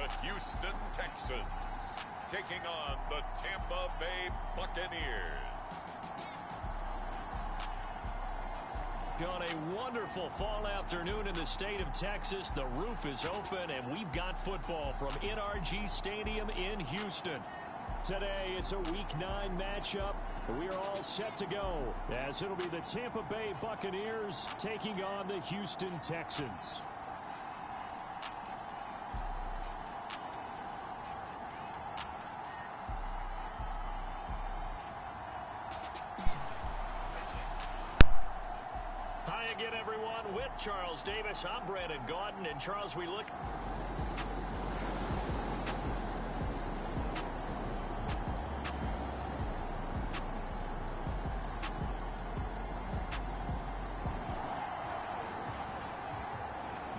the Houston Texans, taking on the Tampa Bay Buccaneers. On a wonderful fall afternoon in the state of Texas, the roof is open, and we've got football from NRG Stadium in Houston. Today, it's a Week 9 matchup. We are all set to go, as it'll be the Tampa Bay Buccaneers taking on the Houston Texans. Hi again, everyone. With Charles Davis, I'm Brandon Gaudin. And Charles, we look...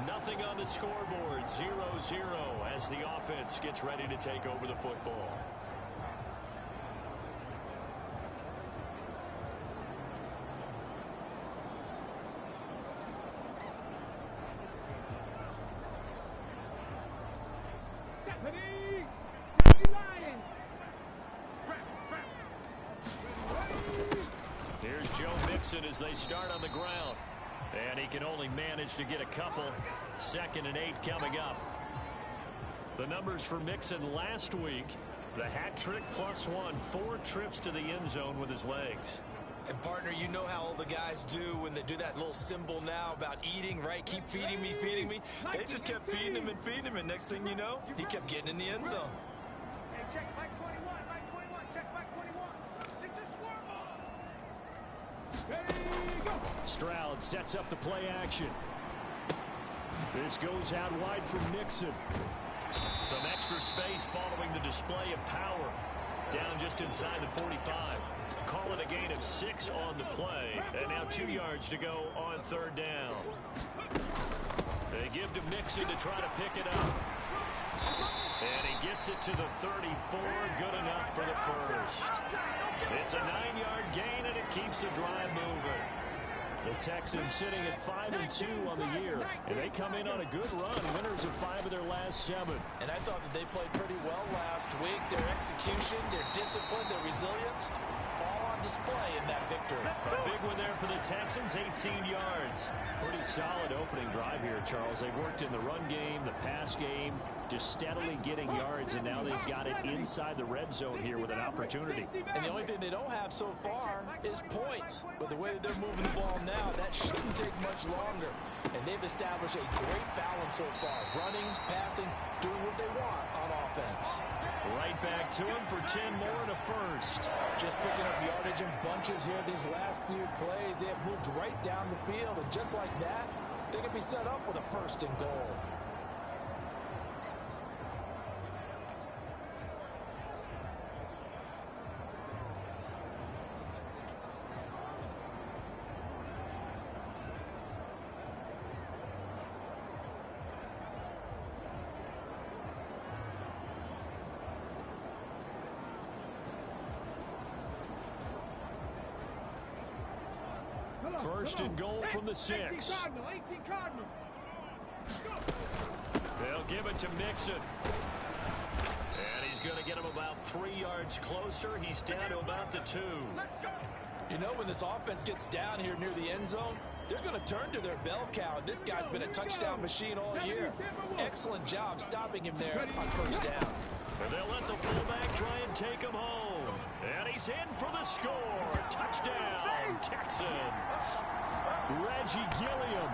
Nothing on the scoreboard, 0-0 as the offense gets ready to take over the football. Here's Joe Mixon as they start on the ground. And he can only manage to get a couple. 2nd and 8 coming up. The numbers for Mixon last week, the hat trick +1, 4 trips to the end zone with his legs. And partner, you know how all the guys do when they do that little symbol now about eating, right? Keep feeding me, feeding me. They just kept feeding him and feeding him, and next thing you know, he kept getting in the end zone. Hey, check Mike 21, check Mike 21. It's a swarm. Ready, go. Stroud sets up the play action. This goes out wide for Mixon. Some extra space following the display of power. Down just inside the 45. Call it a gain of 6 on the play. And now 2 yards to go on 3rd down. They give to Mixon to try to pick it up. And he gets it to the 34. Good enough for the first. It's a 9-yard gain, and it keeps the drive moving. The Texans sitting at 5-2 on the year, and they come in on a good run, winners of 5 of their last 7. And I thought that they played pretty well last week. Their execution, their discipline, their resilience, all on display in that victory. A big one there for the Texans, 18 yards. Pretty solid opening drive here, Charles. They've worked in the run game, the pass game, just steadily getting yards, and now they've got it inside the red zone here with an opportunity. And the only thing they don't have so far is points. But the way that they're moving the ball now, that shouldn't take much longer. And they've established a great balance so far. Running, passing, doing what they want on offense. Right back to him for 10 more and a first. Just picking up yardage in bunches here these last few plays. They have moved right down the field. And just like that, they can be set up with a 1st and goal. First and goal from the 6. 18 Cardinal. They'll give it to Mixon. And he's going to get him about 3 yards closer. He's down to about the 2. You know, when this offense gets down here near the end zone, they're going to turn to their bell cow. This guy's been a touchdown machine all year. Excellent job stopping him there on 1st down. And they'll let the fullback try and take him home. And he's in for the score. Touchdown, Texans. Reggie Gilliam,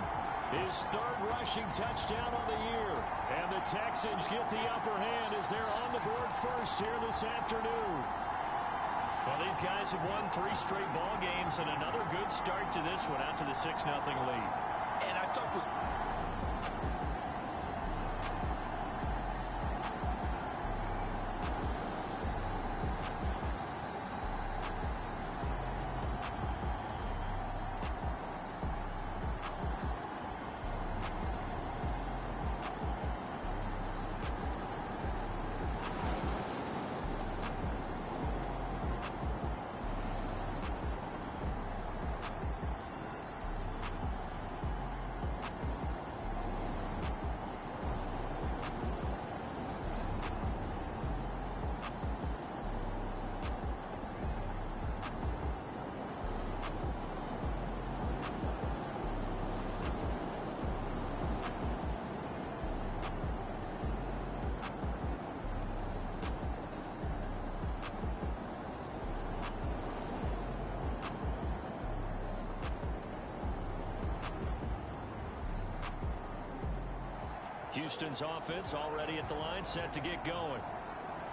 his 3rd rushing touchdown on the year. And the Texans get the upper hand as they're on the board first here this afternoon. Well, these guys have won 3 straight ball games, and another good start to this one out to the 6-0 lead. And I thought was... Houston's offense already at the line, set to get going.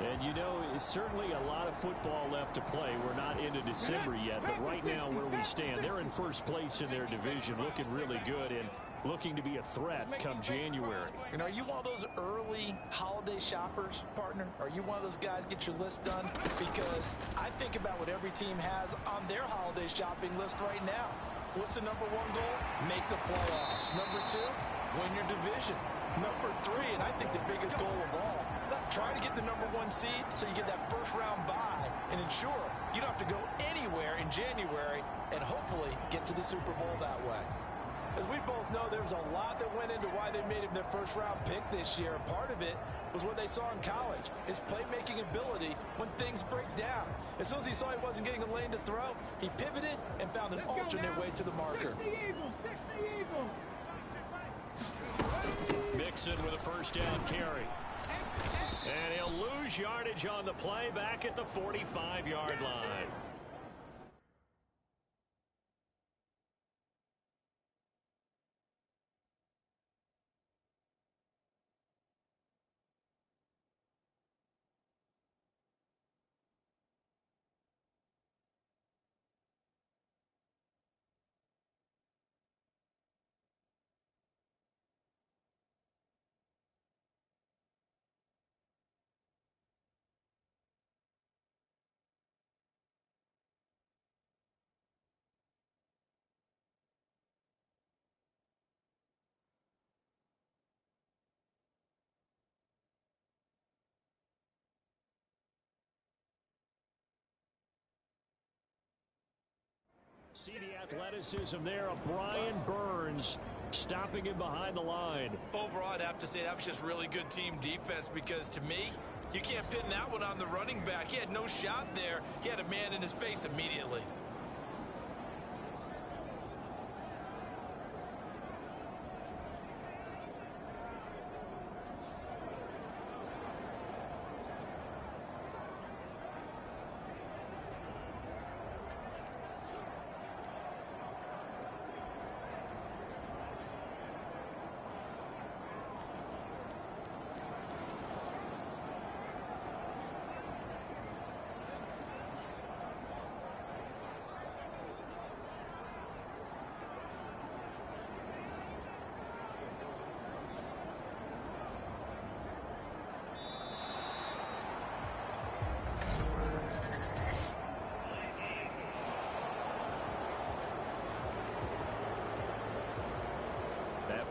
And, you know, it's certainly a lot of football left to play. We're not into December yet, but right now where we stand, they're in first place in their division, looking really good and looking to be a threat come January. And are you one of those early holiday shoppers, partner? Are you one of those guys get your list done? Because I think about what every team has on their holiday shopping list right now. What's the number one goal? Make the playoffs. Number two, win your division. Number three, and I think the biggest goal of all, try to get the number one seed so you get that first round bye and ensure you don't have to go anywhere in January and hopefully get to the Super Bowl that way. As we both know, there was a lot that went into why they made him their first round pick this year. And part of it was what they saw in college, his playmaking ability when things break down. As soon as he saw he wasn't getting a lane to throw, he pivoted and found an alternate way to the marker. Mixon with a first down carry. And he'll lose yardage on the play back at the 45-yard line. See the athleticism there of Brian Burns stopping him behind the line. Overall, I'd have to say that was just really good team defense because to me, you can't pin that one on the running back. He had no shot there. He had a man in his face immediately.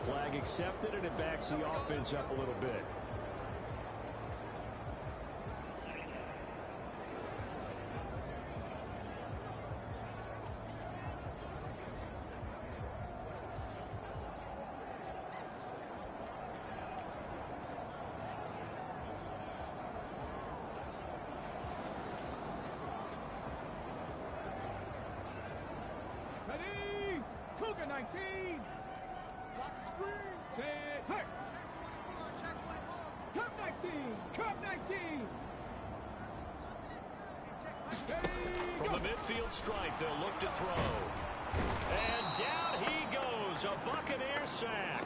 Flag accepted, and it backs the offense up a little bit. Ready? Cougar 19. Cup 19! Cup 19! From the midfield stripe, they'll look to throw. And down he goes, a Buccaneer sack.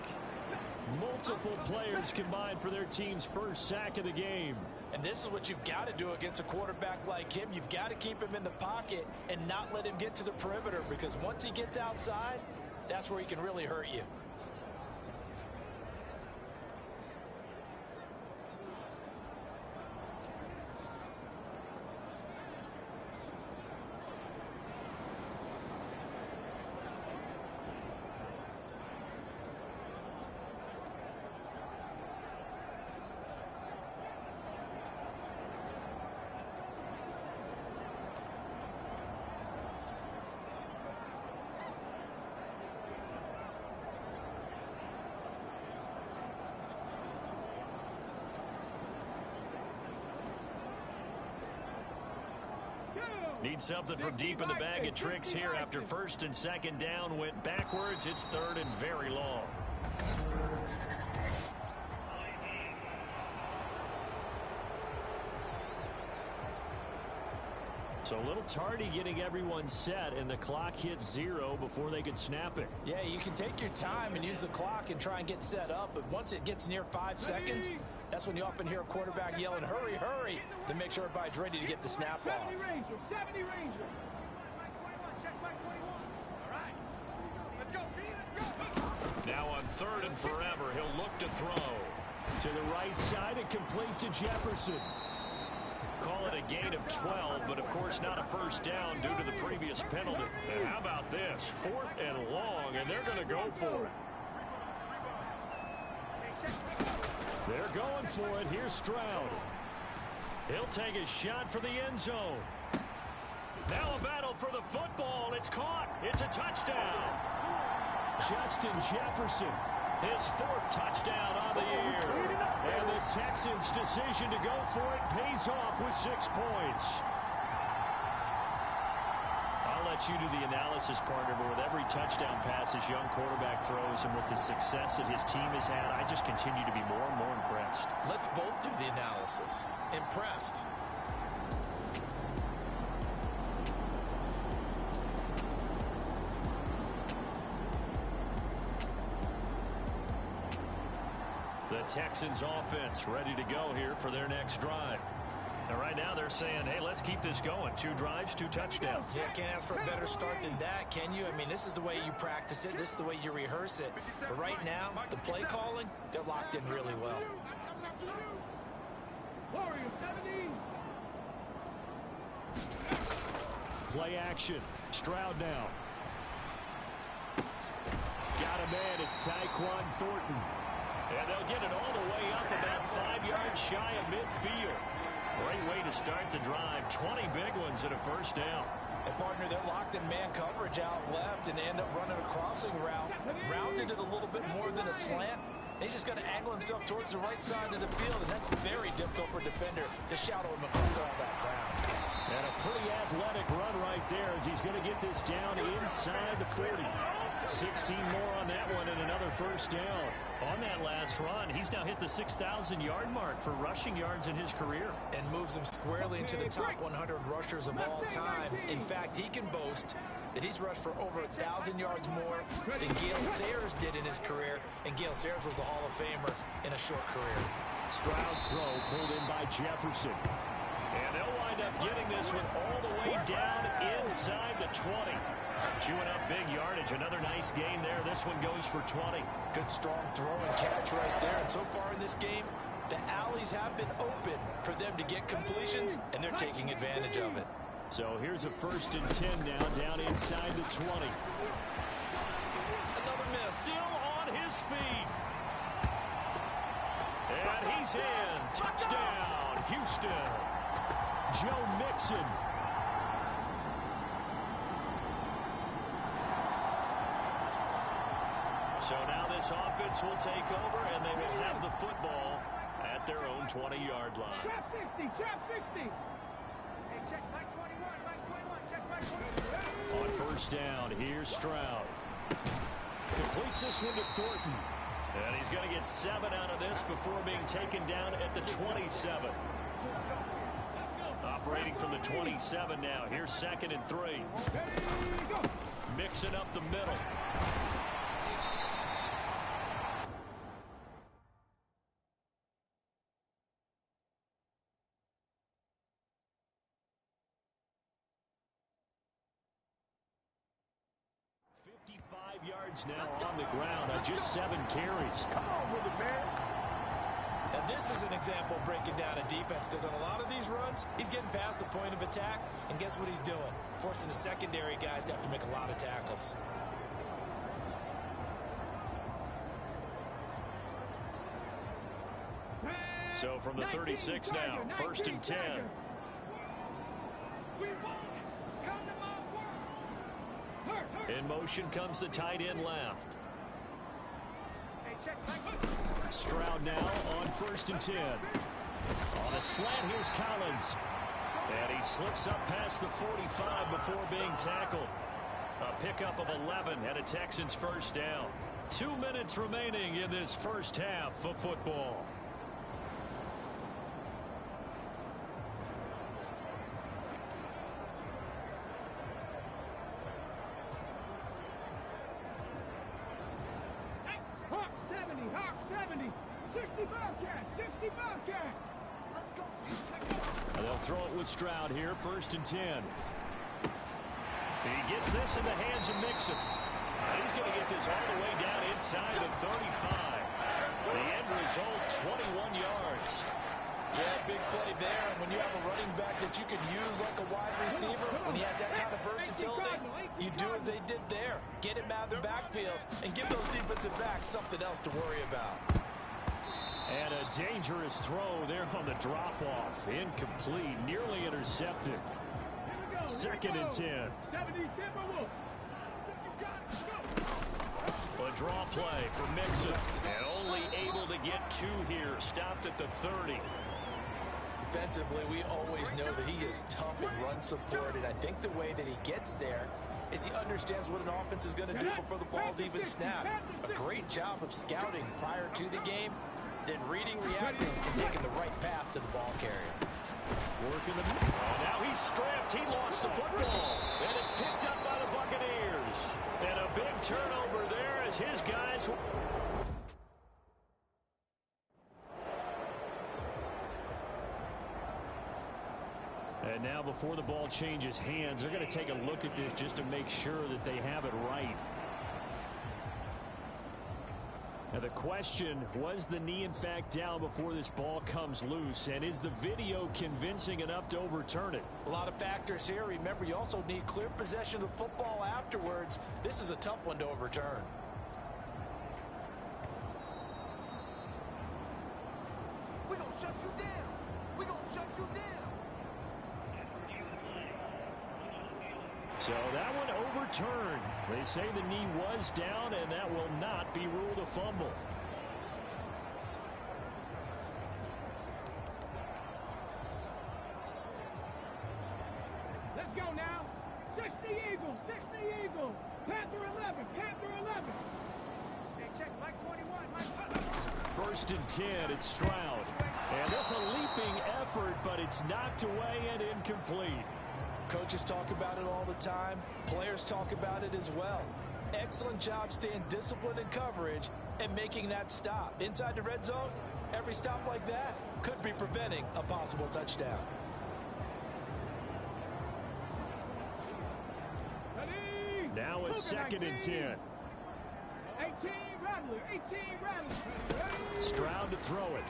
Multiple players combined for their team's first sack of the game. And this is what you've got to do against a quarterback like him. You've got to keep him in the pocket and not let him get to the perimeter because once he gets outside, that's where he can really hurt you. Need something from deep in the bag of tricks here after first and second down went backwards. It's third and very long. So a little tardy getting everyone set, and the clock hits 0 before they can snap it. Yeah, you can take your time and use the clock and try and get set up, but once it gets near 5 seconds, that's when you often hear a quarterback yelling, hurry, hurry, to make sure everybody's ready to get the snap off. 70 Ranger, 70 Ranger. Mike 21, check Mike 21. All right. Let's go, B, let's go. Now on 3rd and forever, he'll look to throw. To the right side and complete to Jefferson. Call it a gain of 12, but of course not a first down due to the previous penalty. And how about this? 4th and long, and they're going to go for it. They're going for it. Here's Stroud. He'll take a shot for the end zone. Now a battle for the football. It's caught. It's a touchdown. Justin Jefferson, his 4th touchdown on the year. And the Texans' decision to go for it pays off with 6 points. I'll let you do the analysis, partner, but with every touchdown pass his young quarterback throws and with the success that his team has had, I just continue to be more and more impressed. Let's both do the analysis. Impressed. The Texans offense ready to go here for their next drive. And right now they're saying, hey, let's keep this going. 2 drives, 2 touchdowns. Yeah, can't ask for a better start than that, can you? I mean, this is the way you practice it. This is the way you rehearse it. But right now, the play calling, they're locked in really well. Warrior 70. Play action. Stroud now. Got a man. It's Tyquan Thornton. And they'll get it all the way up about 5 yards shy of midfield. Great way to start the drive. 20 big ones at a first down. And partner, they're locked in man coverage out left, and they end up running a crossing route. Rounded it a little bit more than a slant. He's just going to angle himself towards the right side of the field, and that's very difficult for a defender to shadow him across all that ground. And a pretty athletic run right there as he's going to get this down inside the 40. 16 more on that one and another first down. On that last run, he's now hit the 6,000-yard mark for rushing yards in his career. And moves him squarely into the top 100 rushers of all time. In fact, he can boast that he's rushed for over 1,000 yards more than Gale Sayers did in his career. And Gale Sayers was a Hall of Famer in a short career. Stroud's throw pulled in by Jefferson. And they'll wind up getting this one all the way down inside the 20. Chewing up big yardage. Another nice gain there. This one goes for 20. Good strong throw and catch right there. And so far in this game, the alleys have been open for them to get completions, and they're taking advantage of it. So here's a 1st and 10 now down inside the 20. Another miss. Still on his feet. And he's in. Touchdown, Houston. Joe Mixon. So now this offense will take over, and they will have the football at their own 20-yard line. Trap 60, trap 60. Hey, check Mike 21, Mike 21, check Mike 21. On first down, here's Stroud. Completes this one to Thornton. And he's going to get 7 out of this before being taken down at the 27. Operating from the 27 now. Here's 2nd and 3. Mixing up the middle. Yards now on the ground on just 7 carries. Come on with it, man. And this is an example breaking down a defense, because on a lot of these runs, he's getting past the point of attack, and guess what he's doing? Forcing the secondary guys to have to make a lot of tackles. So from the 36 now, 1st and 10. In motion comes the tight end left. Stroud now on 1st and 10. On a slant, here's Collins. And he slips up past the 45 before being tackled. A pickup of 11 and a Texans first down. 2 minutes remaining in this first half of football. They'll throw it with Stroud here, 1st and 10. He gets this in the hands of Mixon. He's going to get this all the way down inside the 35. The end result, 21 yards. Yeah, big play there. And when you have a running back that you can use like a wide receiver, when he has that kind of versatility, you do as they did there. Get him out of the backfield and give those defensive backs something else to worry about. And a dangerous throw there on the drop-off. Incomplete, nearly intercepted. 2nd and 10. A draw play for Mixon. And only able to get 2 here. Stopped at the 30. Defensively, we always know that he is tough in run support, and I think the way that he gets there is he understands what an offense is going to do before the ball's even snapped. A great job of scouting prior to the game, then reading, reacting, and taking the right path to the ball carrier. Working the... Oh, now he's strapped. He lost the football. And it's picked up by the Buccaneers. And a big turnover there as his guys... And now before the ball changes hands, they're going to take a look at this just to make sure that they have it right. Now the question, was the knee in fact down before this ball comes loose? And is the video convincing enough to overturn it? A lot of factors here. Remember, you also need clear possession of the football afterwards. This is a tough one to overturn. We're going to shut you down. We're going to shut you down. So that one overturned. They say the knee was down, and that will not be ruled a fumble. Let's go now. 60 Eagles, 60 Eagles. Panther 11, Panther 11. Hey, check, Mike 21, Mike 1st and 10, it's Stroud. And it's a leaping effort, but it's knocked away and incomplete. Coaches talk about it all the time. Players talk about it as well. Excellent job staying disciplined in coverage and making that stop. Inside the red zone, every stop like that could be preventing a possible touchdown. Now a 2nd and 10. 18 Rattler, 18 Rattler. Stroud to throw it.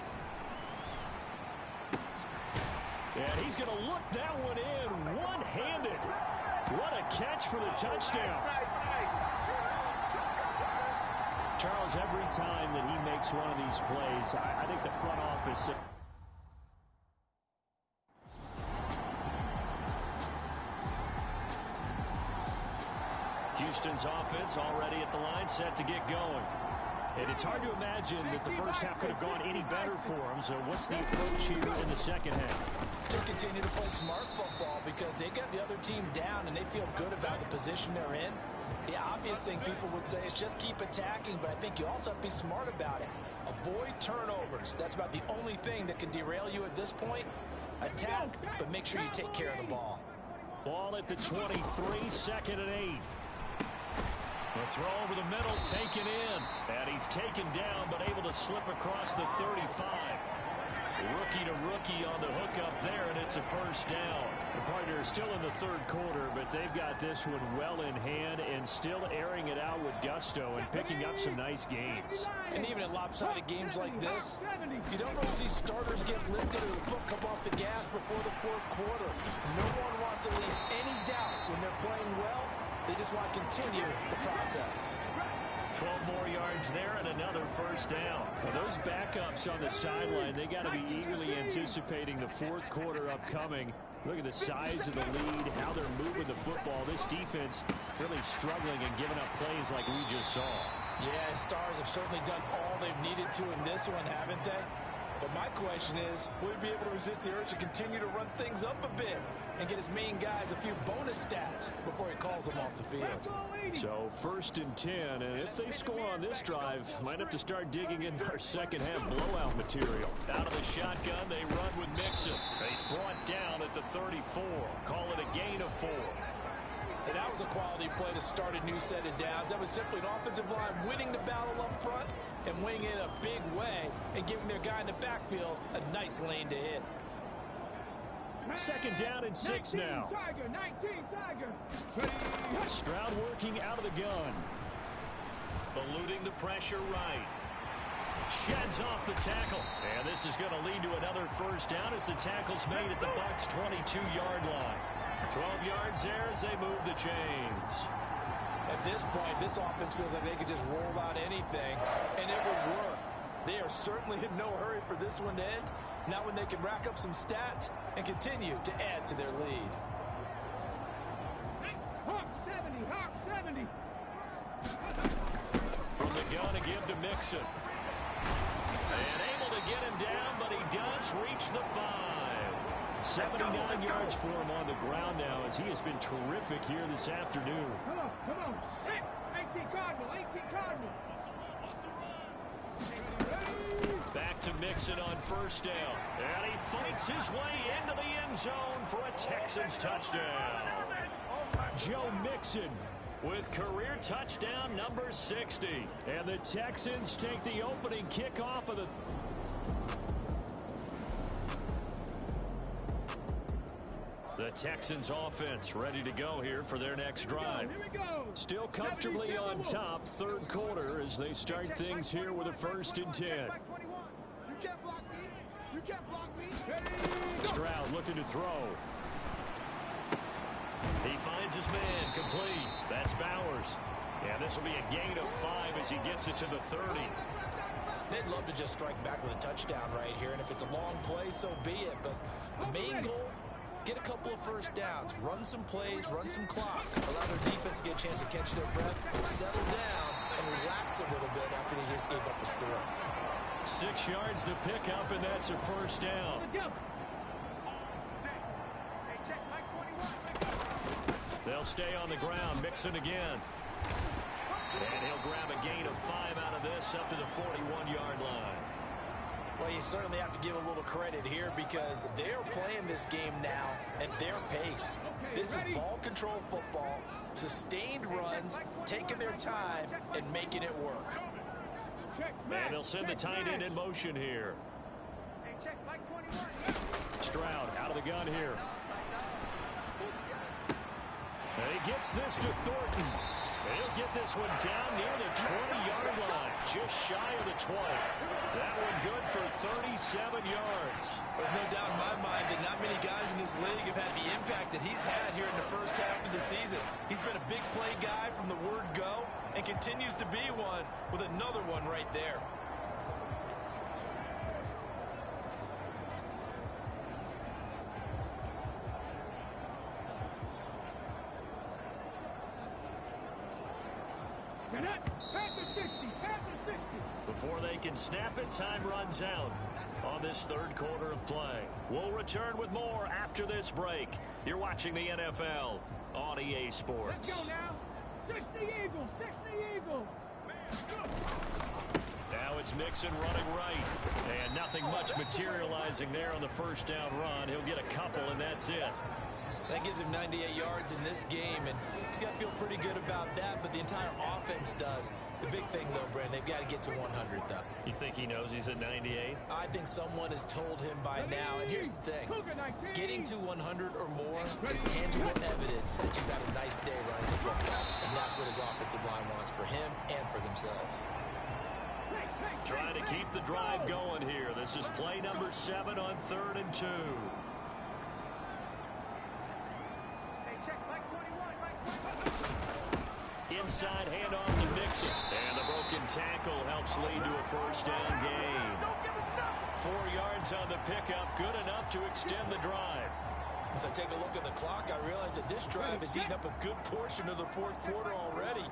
And he's going to look that one in one-handed. What a catch for the touchdown. Charles, every time that he makes one of these plays, I think the front office... Houston's offense already at the line, set to get going. And it's hard to imagine that the first half could have gone any better for them. So what's the approach here in the second half? Just continue to play smart football because they got the other team down and they feel good about the position they're in. The obvious thing people would say is just keep attacking, but I think you also have to be smart about it. Avoid turnovers. That's about the only thing that can derail you at this point. Attack, but make sure you take care of the ball. Ball at the 23, 2nd and 8. The throw over the middle, taken in. And he's taken down, but able to slip across the 35. Rookie to rookie on the hookup there, and it's a 1st down. The partner is still in the 3rd quarter, but they've got this one well in hand and still airing it out with gusto and picking up some nice gains. And even in lopsided games like this, you don't really see starters get lifted or the foot come off the gas before the 4th quarter. No one wants to leave any doubt when they're playing well. They just want to continue the process. 12 more yards there and another 1st down. Well, those backups on the sideline, they got to be eagerly anticipating the 4th quarter upcoming. Look at the size of the lead, how they're moving the football. This defense really struggling and giving up plays like we just saw. Yeah, Stars have certainly done all they've needed to in this one, haven't they? But my question is, will he be able to resist the urge to continue to run things up a bit and get his main guys a few bonus stats before he calls them off the field? So 1st and 10, and if they score on this drive, might have to start digging into our second half blowout material. Out of the shotgun, they run with Mixon. He's brought down at the 34. Call it a gain of 4. And that was a quality play to start a new set of downs. That was simply an offensive line winning the battle up front and wing in a big way and giving their guy in the backfield a nice lane to hit. Second down and 6 now. Tiger, 19 Tiger. Stroud working out of the gun. Eluding the pressure right. Sheds off the tackle. And this is going to lead to another first down as the tackle's made at the Bucs' 22-yard line. 12 yards there as they move the chains. At this point, this offense feels like they could just roll out anything, and it would work. They are certainly in no hurry for this one to end. Not when they can rack up some stats and continue to add to their lead. Hawk 70, Hawk 70. From the gun to give to Mixon. And able to get him down, but he does reach the 5. 79 yards for him on the ground now as he has been terrific here this afternoon. Come on. 18 Cardinal, 18 Cardinal. Back to Mixon on first down. And he fights his way into the end zone for a Texans touchdown. Joe Mixon With career touchdown number 60. And the Texans take the opening kickoff of the... The Texans offense ready to go here for their next drive. Here we go. Still comfortably on top, third quarter, as they start things here with a 1st and 10. You can't block me. You can't block me. Stroud looking to throw. He finds his man complete. That's Bowers. And this will be a gain of 5 as he gets it to the 30. They'd love to just strike back with a touchdown right here, and if it's a long play, so be it. But the main goal, get a couple of first downs, run some plays, run some clock, allow their defense to get a chance to catch their breath, settle down, and relax a little bit after they just gave up the score. 6 yards the pickup, and that's a first down. They'll stay on the ground. Mixon again. And he'll grab a gain of 5 out of this up to the 41-yard line. Well, you certainly have to give a little credit here because they're playing this game now at their pace. This is ball control football, sustained runs, taking their time, and making it work. And they'll send the tight end in motion here. Stroud out of the gun here. And he gets this to Thornton. He'll get this one down near the 20-yard line, just shy of the 20. That one good for 37 yards. There's no doubt in my mind that not many guys in this league have had the impact that he's had here in the first half of the season. He's been a big play guy from the word go and continues to be one with another one right there. Before they can snap it, time runs out on this third quarter of play. We'll return with more after this break. You're watching the NFL on EA Sports. Let's go now. 60 Eagles, 60 Eagles. Now it's Mixon running right. And nothing much materializing there on the first down run. He'll get a couple, and that's it. That gives him 98 yards in this game, and he's got to feel pretty good about that, but the entire offense does. The big thing, though, Brent, they've got to get to 100, though. You think he knows he's at 98? I think someone has told him by now, and here's the thing. Getting to 100 or more is tangible evidence that you've had a nice day running the football, and that's what his offensive line wants for him and for themselves. Trying to keep the drive going here. This is play number 7 on 3rd and 2. Inside handoff to Mixon. And the broken tackle helps lead to a first down gain. 4 yards on the pickup, good enough to extend the drive. As I take a look at the clock, I realize that this drive has eaten up a good portion of the fourth quarter already.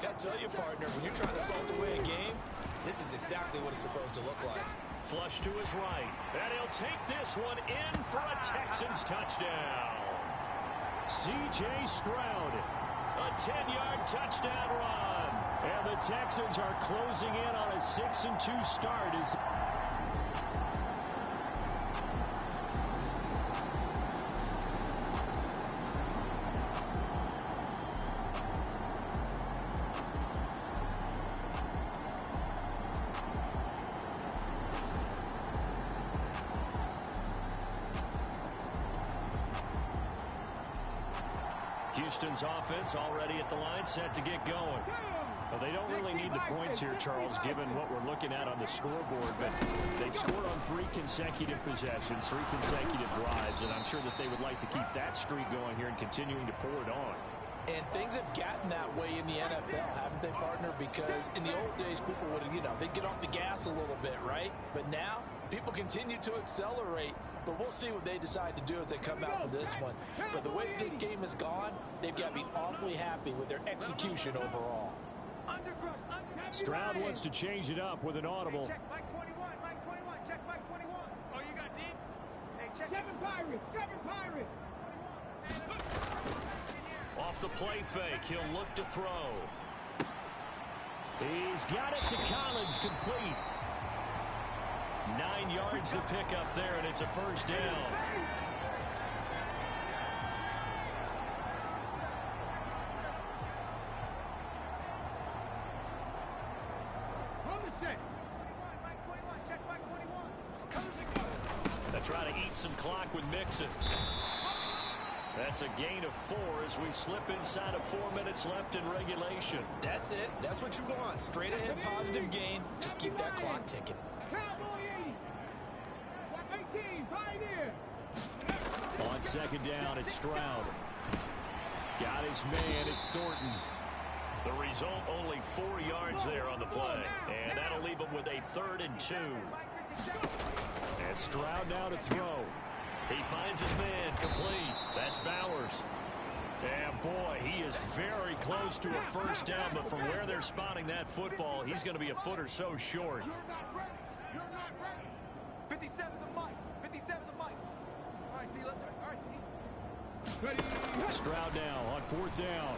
Got to tell you, partner, when you're trying to salt away a game, this is exactly what it's supposed to look like. Flush to his right. And he'll take this one in for a Texans touchdown. C.J. Stroud. A 10-yard touchdown run. And the Texans are closing in on a 6-2 start. Houston's offense already at the line, set to get going. Well, they don't really need the points here, Charles, given what we're looking at on the scoreboard. But they've scored on 3 consecutive possessions, 3 consecutive drives, and I'm sure that they would like to keep that streak going here and continuing to pour it on. And things have gotten that way in the NFL, haven't they, partner? Because in the old days, people would, they'd get off the gas a little bit, right? But now, people continue to accelerate. But we'll see what they decide to do as they come out for this one. But the way this game has gone, they've got to be awfully happy with their execution overall. Stroud wants to change it up with an audible. Check Mike 21, Mike 21, check Mike 21. Oh, you got deep? Hey, check. 7 Pirates. Off the play fake, he'll look to throw. He's got it to Collins, complete. 9 yards to pick up there, and it's a first down. They try to eat some clock with Mixon. That's a gain of 4 as we slip inside of 4 minutes left in regulation. That's it. That's what you want. Straight ahead positive gain. Just keep that clock ticking. On second down, it's Stroud. Got his man, it's Thornton. The result, only 4 yards there on the play. And that'll leave him with a 3rd and 2. And Stroud now to throw. He finds his man, complete. That's Bowers. And boy, he is very close to a first down, but from where they're spotting that football, he's going to be a foot or so short. You're not ready. 57 the mic. 57 the mic. All right, T, let's go. All right, T. Stroud now on 4th down.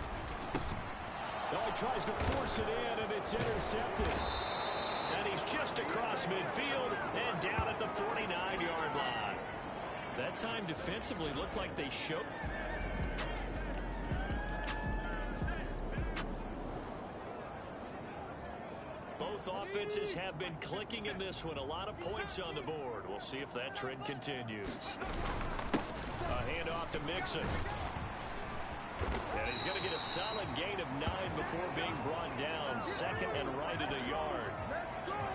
Oh, he tries to force it in, and it's intercepted. And he's just across midfield and down at the 49-yard line. That time defensively looked like they showed. Both offenses have been clicking in this one. A lot of points on the board. We'll see if that trend continues. A handoff to Mixon. And he's going to get a solid gain of 9 before being brought down. 2nd and right at a yard.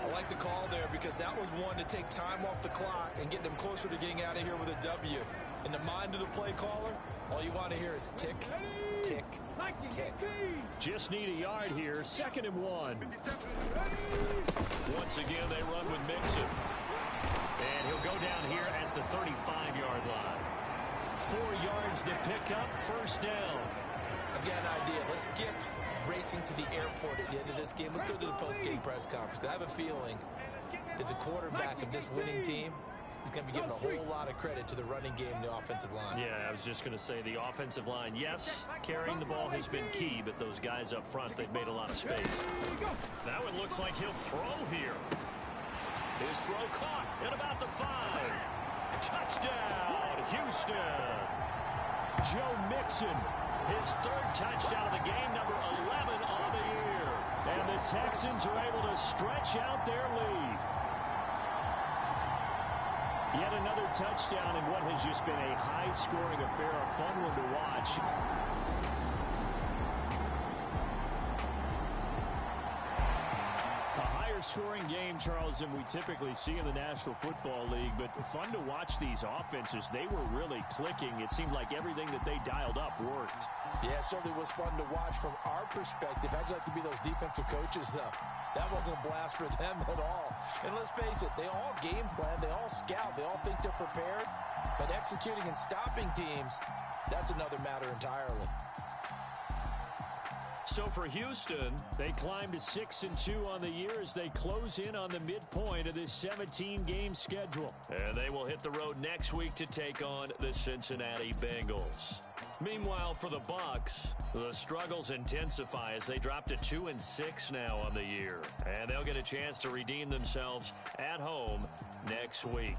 I like the call there because that was one to take time off the clock and get them closer to getting out of here with a W. In the mind of the play caller, all you want to hear is tick, tick, tick. Just need a yard here. 2nd and 1. Once again, they run with Mixon. And he'll go down here at the 35-yard line. 4 yards the pickup, first down. I've got an idea. Let's skip racing to the airport at the end of this game. Let's go to the post-game press conference. I have a feeling that the quarterback of this winning team is going to be giving a whole lot of credit to the running game and the offensive line. Yeah, I was just going to say the offensive line, yes, carrying the ball has been key, but those guys up front, they've made a lot of space. Now it looks like he'll throw here. His throw caught at about the 5. Touchdown, Houston. Joe Mixon. His 3rd touchdown of the game, number 11 on the year. And the Texans are able to stretch out their lead. Yet another touchdown in what has just been a high-scoring affair, a fun one to watch. A higher-scoring game, Charles, than we typically see in the National Football League, but fun to watch these offenses. They were really clicking. It seemed like everything that they dialed up worked. Yeah, it certainly was fun to watch from our perspective. I'd like to be those defensive coaches, though. That wasn't a blast for them at all. And let's face it, they all game plan, they all scout, they all think they're prepared. But executing and stopping teams, that's another matter entirely. So for Houston, they climb to 6-2 on the year as they close in on the midpoint of this 17-game schedule. And they will hit the road next week to take on the Cincinnati Bengals. Meanwhile, for the Bucs, the struggles intensify as they drop to 2-6 now on the year. And they'll get a chance to redeem themselves at home next week.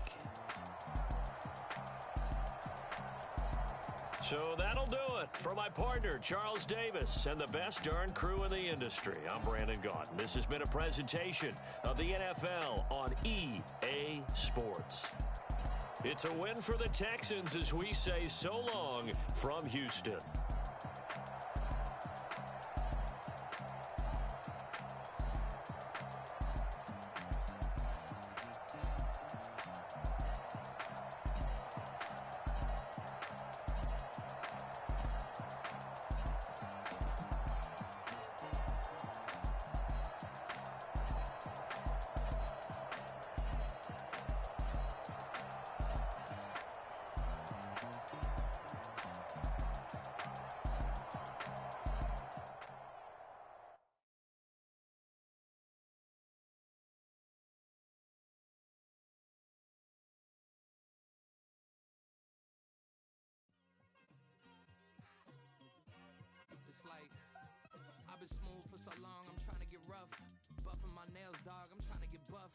So that'll do it for my partner, Charles Davis, and the best darn crew in the industry. I'm Brandon Gaudin. This has been a presentation of the NFL on EA Sports. It's a win for the Texans as we say so long from Houston. been smooth for so long, I'm trying to get rough. Buffing my nails, dog, I'm trying to get buff.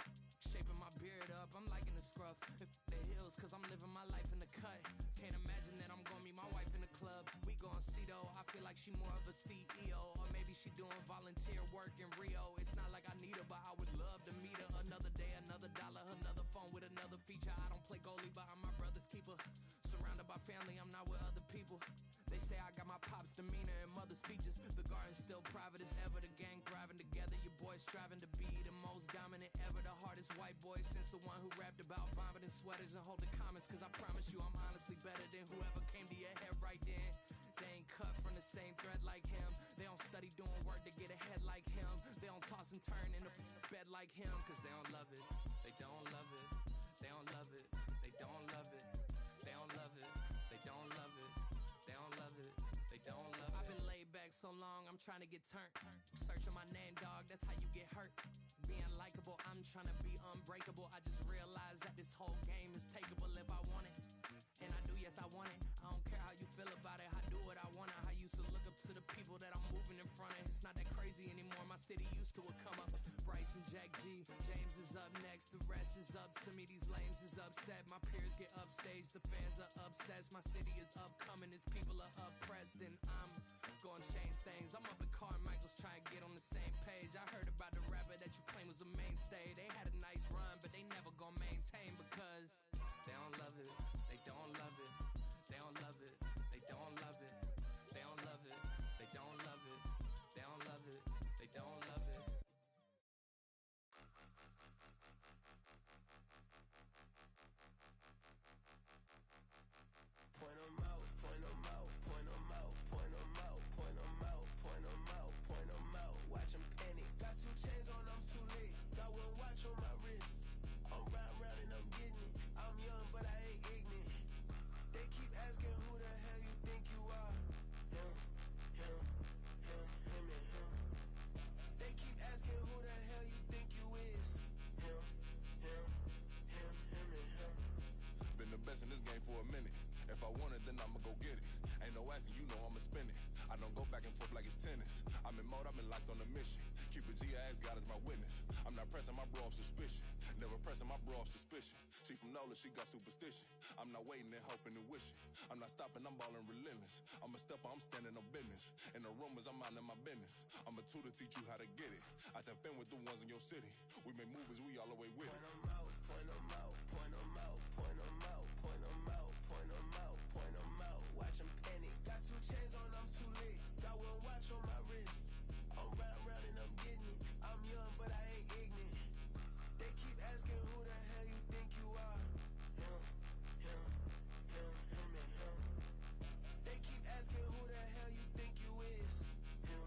Shaping my beard up, I'm liking the scruff. The hills, cause I'm living my life in the cut. Can't imagine that I'm gonna meet my wife in the club. We gon' see though, I feel like she more of a CEO. Or maybe she doing volunteer work in Rio. It's not like I need her, but I would love to meet her. Another day, another dollar, another phone with another feature. I don't play goalie, but I'm my brother's keeper. Surrounded by family, I'm not with other people. They say I got my pop's demeanor and mother's features. The garden's still private as ever. The gang thriving together. Your boys striving to be the most dominant ever. The hardest white boy since the one who rapped about vomiting sweaters and holding comments. Cause I promise you I'm honestly better than whoever came to your head right then. They ain't cut from the same thread like him. They don't study doing work to get ahead like him. They don't toss and turn in the bed like him. Cause they don't love it. They don't love it. They don't love it. They don't love it. They don't love it. They don't love it. They don't love it. They don't love it. I've been laid back so long, I'm trying to get turned. Searching my name, dog, that's how you get hurt. Being likable, I'm trying to be unbreakable. I just realized that this whole game is takeable if I want it. And I do, yes, I want it. I don't care how you feel about it. I do what I want. I used to look up to the people that I'm moving in front of. It's not that crazy anymore. My city used to come up. Bryce and Jack G. James is up next. The rest is up to me. These lames is upset. My peers get upstaged. The fans are obsessed. My city is upcoming. His people are oppressed. And I'm gonna change things. I'm up at Carmichael's trying to get on the same page. I heard about the rapper that you claim was a mainstay. They had a nice run, but they never gonna maintain because they don't love it. They don't love it. They don't love it. They don't love it. They don't love it. They don't love it. They don't love it. They don't love it. Point 'em out, point 'em out, point 'em out, point 'em out, point 'em out, point 'em out, point 'em out. Watch 'em panic. Got 2 chains on, I'm too late. Got 1 watch on my wrist. I'm round and I'm getting it. I'm young, but I ain't ignorant. They keep asking who the hell you think you are. Him, him, him, and him. They keep asking who the hell you think you is. Him, and him. Been the best in this game for a minute. If I want it, then I'ma go get it. Ain't no asking, you know I'ma spend it. I don't go back and forth like it's tennis. I'm in mode, I've been locked on a mission. Keep a G, I ask God as my witness. I'm not pressing my bro off suspicion. Never pressing my bro off suspicion. She from NOLA, she got superstition. I'm not waiting and hoping and wishing. I'm not stopping, I'm balling relentless. I'm a stepper, I'm standing on business. In the rumors, I'm minding my business. I'm a tutor, teach you how to get it. I tap in with the ones in your city. We make movies, we all the way with it. Point 'em out, point 'em out, point 'em out, point 'em out, point 'em out, point 'em out, point 'em out. Watch 'em panic. Got 2 chains on, I'm too late. Got 1 watch on my wrist. I'm round and I'm getting it. I'm young, but I ain't ignorant. They keep asking who the hell you think you are. Him, and him. They keep asking who the hell you think you is. Him,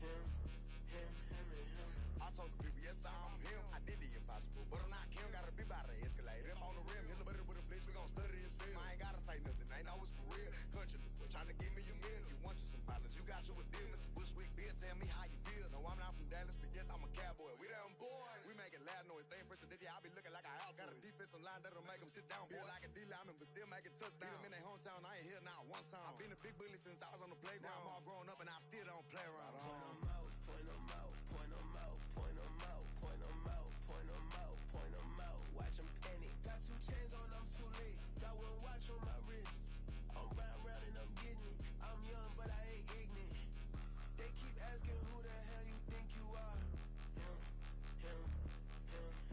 and him. I told the people, yes, I'm him. I did the impossible, but I'm not Kim. Gotta be by the escalator. I'm on the rim, hit the butter with a blitz. We gon' study this film. I ain't gotta say nothing, ain't know it's for real. Country people trying to give me a meal. You want you some violence, you got you a deal. Mr. Bushwick, Bill, tell me how you feel. No, I'm not from Dallas, but yes, I'm a cowboy. We them boys. We making loud noise, staying fresh today. I be looking like a house. Got a defensive line that'll make them sit down. Feel like a D-lineman, but still making touchdowns. Them in their hometown, I ain't here now one time. I've been a big bully since I was on the playground. Now I'm all grown up and I still don't play around. Point 'em out, point 'em out, point 'em out, point 'em out, point 'em out, point 'em out, point 'em out. Watch 'em panic. Got 2 chains on, I'm too late. Got 1 watch on my wrist. I'm round and I'm getting it. I'm young, but I ain't ignorant. They keep asking who the hell you think you are. Him,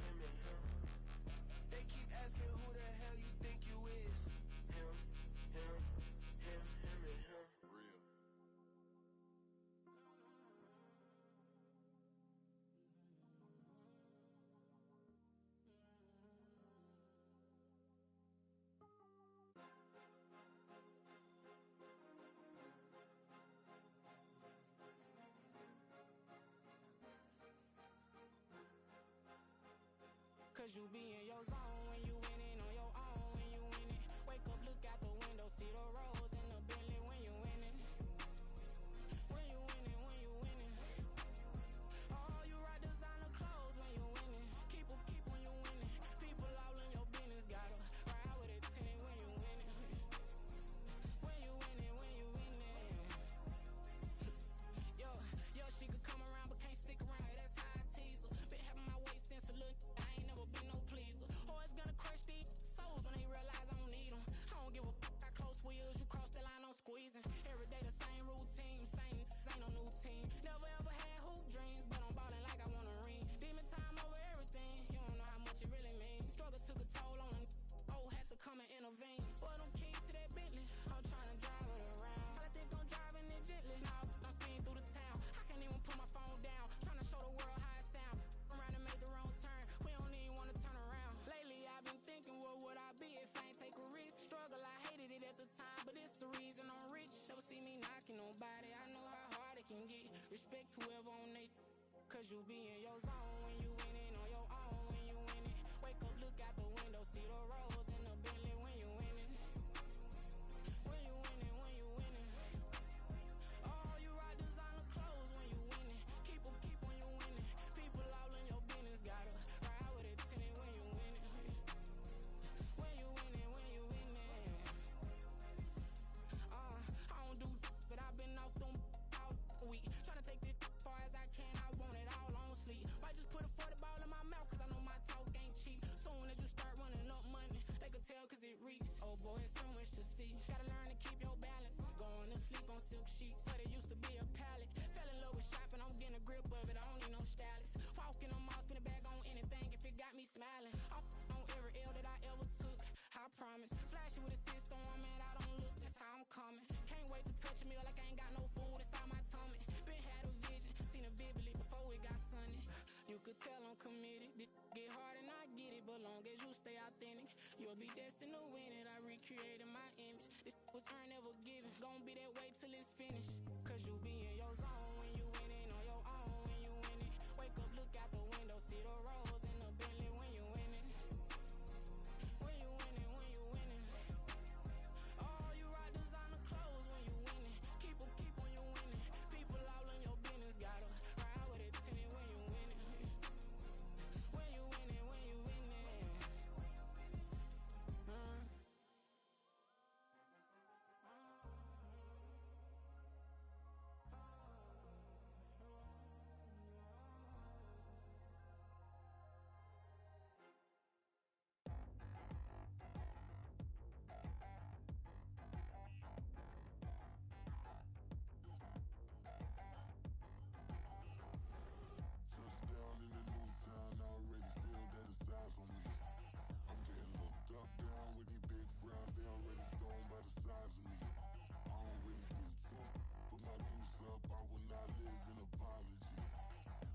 and him. They keep asking who the hell you think you is. Him, and him. Real. Cause you be in your zone when you winning on your own when you winning. Wake up, look out the window, see the rose in the Bentley when you winning. When you winning, when you winning. Oh, you right designer clothes when you winning. Keep when you winning. People all in your business, gotta ride with a 10 when you winning. When you winning, when you winning. Yo, she you be in your zone when you winning on your own when you winning. Wake up, look out the window, see the rose in the Bentley when you winning. When you winning, when you winning. Oh, you rock designer clothes when you winning. Keep when you winning. People all in your business, gotta ride with it tinted when you winning. When you winning, when you winning. I don't do but I've been off them all week. Tryna take this far as I can, I want it all on sleep. Might just put a 40 ball in my mouth, cause I know my talk ain't cheap. Soon as you start running up money, they can tell cause it reeks. Oh boy, it's so much to see. Gotta learn to keep your balance. Going to sleep on silk sheets, but it used to be a pallet. Fell in love with shopping, I'm getting a grip of it, I don't need no stylist. Walking on mouth, spin a bag on anything if it got me smiling. I'm on every L that I ever took, I promise. Flashy with a system, man, I don't look, that's how I'm coming. Can't wait to touch a meal like I ain't got no food inside my tummy. Been had a vision, seen it vividly before it got sunny. You could tell I'm committed. This get hard and I get it, but long as you stay authentic, you'll be destined to win it. I recreated my image. This was earned, never given. Gonna be that way till it's finished. Cause you be in your zone when you winning on your own when you winning. Wake up, look out the window, see the rose in the Bentley when you winning. When you winning, when you winning. Oh, you rock designer clothes when you winning. Keep when you winning. People all in your business, gotta ride with it tinted when you winning. When you winning, when you winning. Touchdown in the new town, I already feel that it's eyes on me. I'm getting looked up, down with these big frowns, they already thrown by the size of me. I don't really give truth, put my deuce up, I will not live in apology.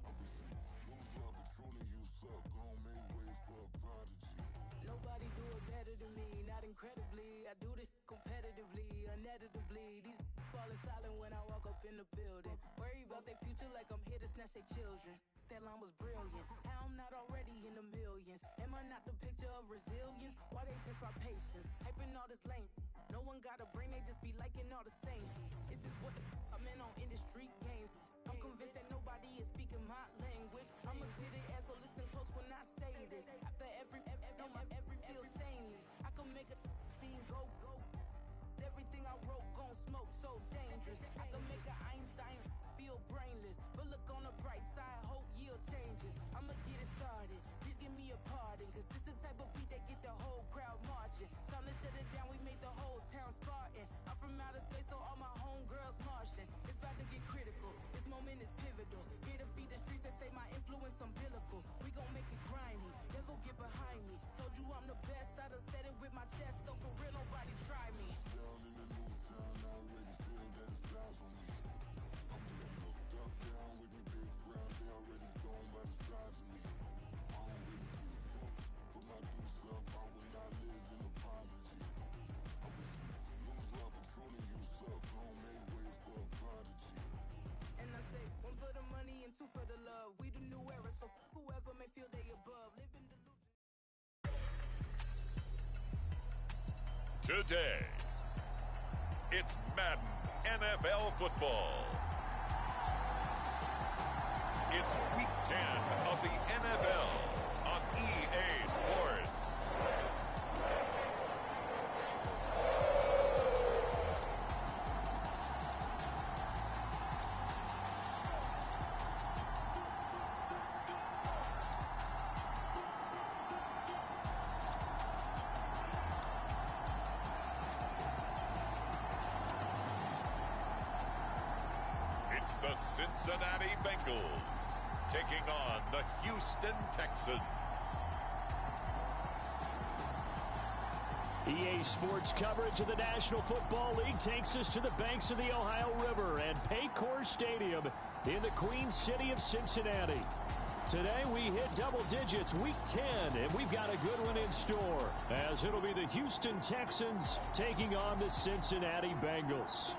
Obviously, lose love, but truly you suck, gon' make way for a prodigy. Nobody do it better than me, not incredibly. I do this competitively, uneditably. These falling silent when I walk up in the building. Worry about their future like I'm here to snatch their children. That line was brilliant. How I'm not already in the millions. Am I not the picture of resilience? Why they test my patience? Hyping all this lame. No one got a brain, they just be liking all the same. This is what I'm in on industry games. I'm convinced that nobody is speaking my language. I'ma get it ass, so listen close when I say this. After every feel stainless. I can make a fiend go. Everything I wrote gon' smoke, so dangerous. I can make an Einstein feel brainless. But look on the bright side, hope yield changes. I'ma get it started, please give me a pardon. Cause this the type of beat that get the whole crowd marching. Time to shut it down, we made the whole town Spartan. I'm from outer space, so all my homegirls Martian. It's about to get critical, this moment is pivotal. Here to feed the streets that say my influence umbilical. We gon' make it grimy, never get behind me. Told you I'm the best, I done said it with my chest. So for real, nobody try me. Down in the new town, I already feel that it's eyes on me. I'm getting looked up, down with these big frowns, they already thrown by the size of me. I don't really give truth, put my deuce up, I will not live in apology. Obviously, lose love, but truly you suck, gon' make way for a prodigy. And I say, one for the money and two for the love. We the new era, so whoever may feel they above. Live in delusion. Today, it's Madden NFL football. It's Week 10 of the NFL on EA Sports. The Cincinnati Bengals taking on the Houston Texans. EA Sports coverage of the National Football League takes us to the banks of the Ohio River and Paycor Stadium in the Queen City of Cincinnati. Today we hit double digits, Week 10, and we've got a good one in store, as it'll be the Houston Texans taking on the Cincinnati Bengals.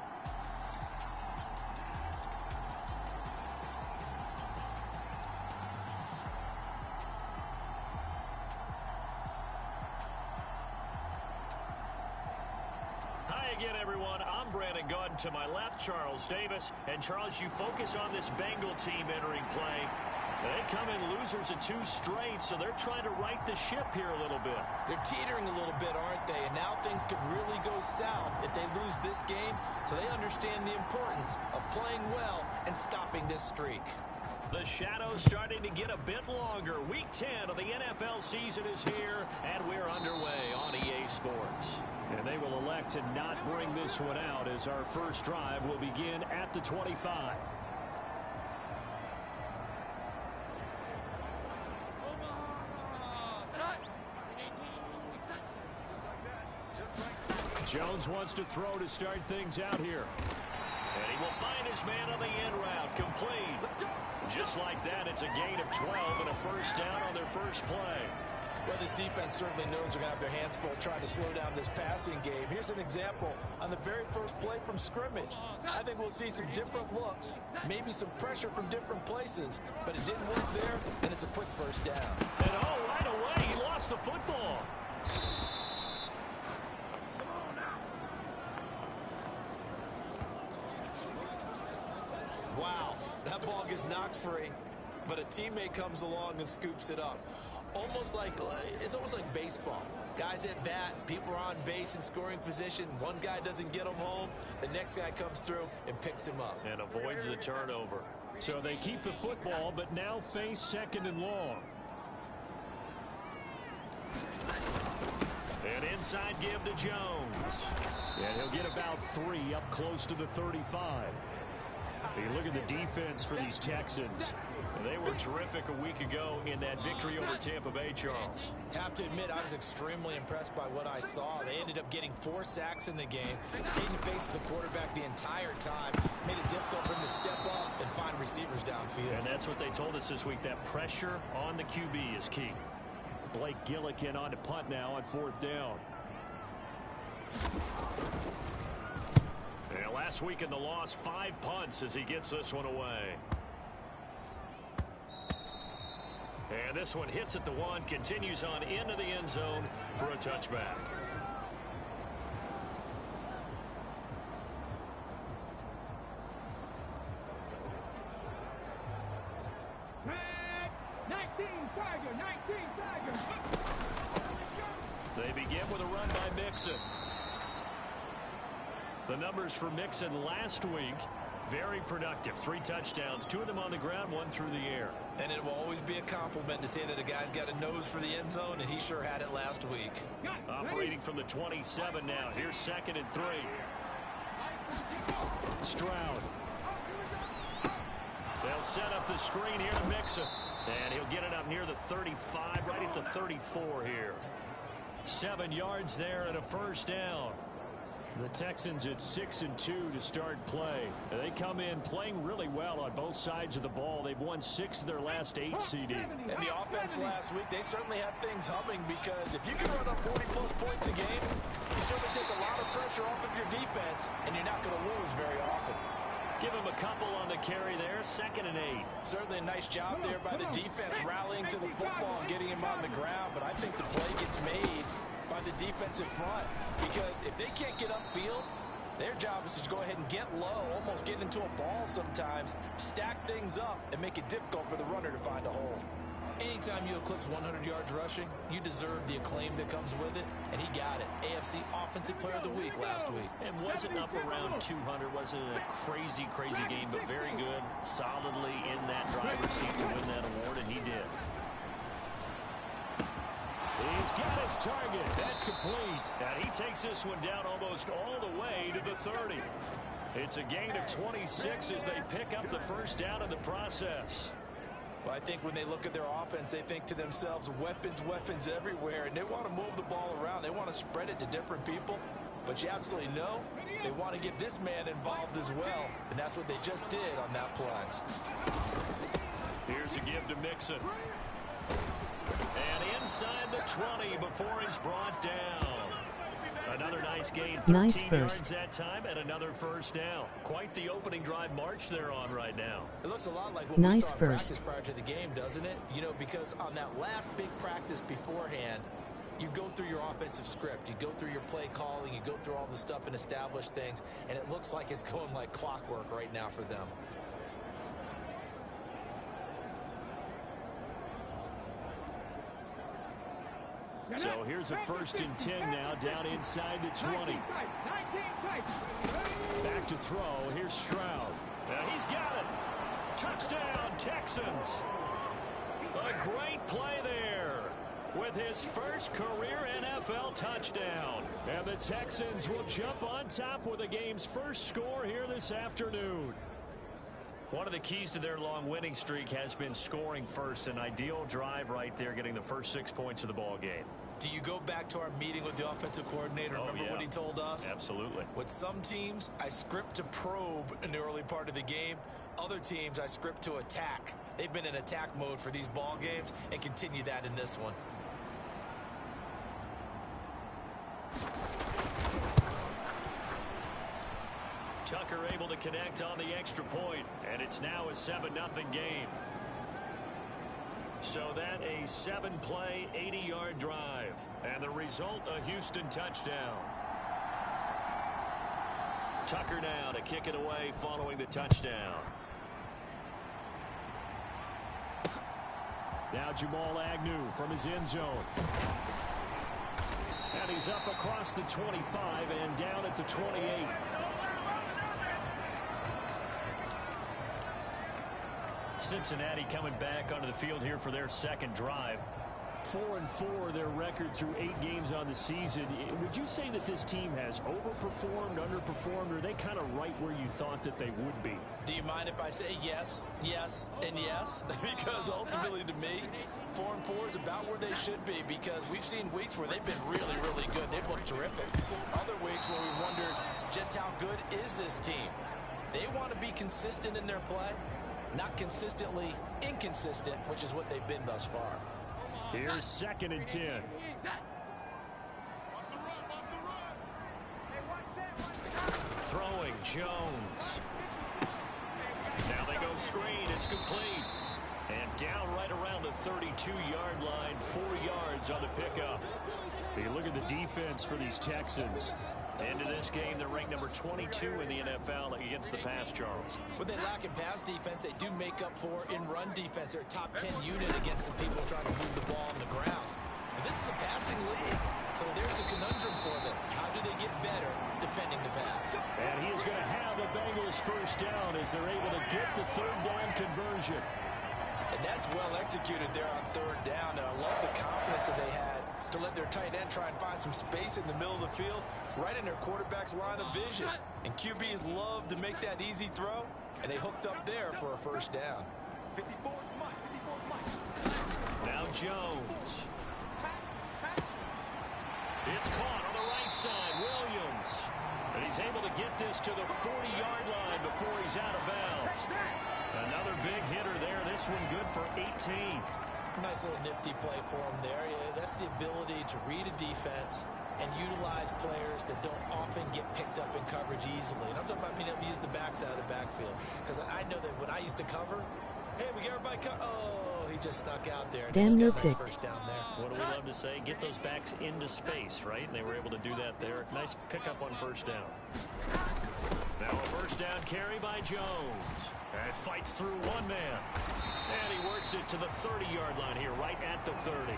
again, everyone. I'm Brandon Gauden. To my left, Charles Davis. And, Charles, you focus on this Bengal team entering play. They come in losers of 2 straight, so they're trying to right the ship here a little bit. They're teetering a little bit, aren't they? And now things could really go south if they lose this game, so they understand the importance of playing well and stopping this streak. The shadow's starting to get a bit longer. Week 10 of the NFL season is here, and we're underway on EA Sports. And they will elect to not bring this one out as our first drive will begin at the 25. Jones wants to throw to start things out here. And he will find his man on the end route, complete. Just like that, it's a gain of 12 and a first down on their first play. Well, this defense certainly knows they're going to have their hands full trying to slow down this passing game. Here's an example on the very first play from scrimmage. I think we'll see some different looks, maybe some pressure from different places, but it didn't work there, and it's a quick first down. And right away, he lost the football. Wow, that ball gets knocked free, but a teammate comes along and scoops it up. It's almost like baseball. Guys at bat, people are on base in scoring position. One guy doesn't get him home. The next guy comes through and picks him up. And avoids the turnover. So they keep the football, but now face 2nd and long. An inside give to Jones. And he'll get about 3 up close to the 35. You look at the defense for these Texans. They were terrific a week ago in that victory over Tampa Bay, Charles. Have to admit, I was extremely impressed by what I saw. They ended up getting 4 sacks in the game, stayed in the face of the quarterback the entire time, made it difficult for him to step up and find receivers downfield. And that's what they told us this week, that pressure on the QB is key. Blake Gillikin on to punt now on 4th down. And last week in the loss, 5 punts as he gets this one away. And this one hits at the 1, continues on into the end zone for a touchback. Tag, 19 Tiger, 19 Tiger. They begin with a run by Mixon. The numbers for Mixon last week, very productive. 3 touchdowns, 2 of them on the ground, 1 through the air. And it will always be a compliment to say that a guy's got a nose for the end zone, and he sure had it last week. Operating from the 27 now. Here's 2nd and 3. Stroud. They'll set up the screen here to Mixon. And he'll get it up near the 35, right at the 34 here. 7 yards there and a first down. The Texans at 6-2 to start play. They come in playing really well on both sides of the ball. They've won 6 of their last 8 CD. And the offense last week, they certainly have things humming, because if you can run up 40-plus points a game, you certainly take a lot of pressure off of your defense, and you're not going to lose very often. Give him a couple on the carry there. 2nd and 8. Certainly a nice job there by the defense rallying to the football and getting him on the ground, but I think the play gets made by the defensive front, because if they can't get upfield, their job is to go ahead and get low, almost get into a ball sometimes, stack things up, and make it difficult for the runner to find a hole. Anytime you eclipse 100 yards rushing, you deserve the acclaim that comes with it, and he got it. AFC Offensive Player of the Week last week. And wasn't up around 200, wasn't a crazy game, but very good, solidly in that driver's seat to win that award, and he did. He's got his target. That's complete. And he takes this one down almost all the way to the 30. It's a gain of 26 as they pick up the first down in the process. Well, I think when they look at their offense, they think to themselves, weapons everywhere, and they want to move the ball around. They want to spread it to different people, but you absolutely know they want to get this man involved as well, and that's what they just did on that play. Here's a give to Mixon. And inside the 20 before he's brought down. Another nice gain, 13 yards that time, and another first down. Quite the opening drive march they're on right now. It looks a lot like what we saw in practice prior to the game, doesn't it? You know, because on that last big practice beforehand, You go through your offensive script. You go through your play calling. You go through all the stuff and establish things. And it looks like it's going like clockwork right now for them. So here's a 1st and 10 now, down inside the 20. Back to throw. Here's Stroud. He's got it. Touchdown, Texans. A great play there with his first career NFL touchdown. And the Texans will jump on top with the game's first score here this afternoon. One of the keys to their long winning streak has been scoring first. An ideal drive right there, getting the first 6 points of the ball game. Do you go back to our meeting with the offensive coordinator? Remember what he told us? Absolutely. With some teams, I script to probe in the early part of the game. Other teams, I script to attack. They've been in attack mode for these ball games and continue that in this one. Tucker able to connect on the extra point, and it's now a 7-0 game. So that a 7-play, 80-yard drive. And the result, a Houston touchdown. Tucker now to kick it away following the touchdown. Now Jamal Agnew from his end zone. And he's up across the 25 and down at the 28. Cincinnati coming back onto the field here for their second drive. 4-4 their record through 8 games on the season. Would you say that this team has overperformed, underperformed, or are they kind of right where you thought that they would be? Do you mind if I say yes, yes, and yes? Because ultimately to me, 4-4 is about where they should be, because we've seen weeks where they've been really, really good. They've looked terrific. Other weeks where we wondered just how good is this team. They want to be consistent in their play, not consistently inconsistent, which is what they've been thus far. Here's 2nd and 10. Throwing Jones. Now they go screen. It's complete. And down right around the 32-yard line. 4 yards on the pickup. You look at the defense for these Texans. Into this game, they're ranked number 22 in the NFL against the pass, Charles. What they lack in pass defense, they do make up for in run defense. They're a top 10 unit against some people trying to move the ball on the ground. But this is a passing league, so there's a conundrum for them. How do they get better defending the pass? And he is going to have the Bengals first down as they're able to get the 3rd down conversion. And that's well executed there on 3rd down. And I love the confidence that they had to let their tight end try and find some space in the middle of the field, right in their quarterback's line of vision. And QBs love to make that easy throw, and they hooked up there for a first down. Now Jones. It's caught on the right side. Williams. And he's able to get this to the 40-yard line before he's out of bounds. Another big hitter there. This one good for 18. Nice little nifty play for him there. Yeah, that's the ability to read a defense and utilize players that don't often get picked up in coverage easily. And I'm talking about being able to use the backside of the backfield. Because I know that when I used to cover, hey, we got everybody covered. Oh, he just snuck out there. And he's got a nice first down there. What do we love to say? Get those backs into space, right? And they were able to do that there. Nice pickup on first down. Now a first down carry by Jones. And fights through one man. And he works it to the 30-yard line here, right at the 30.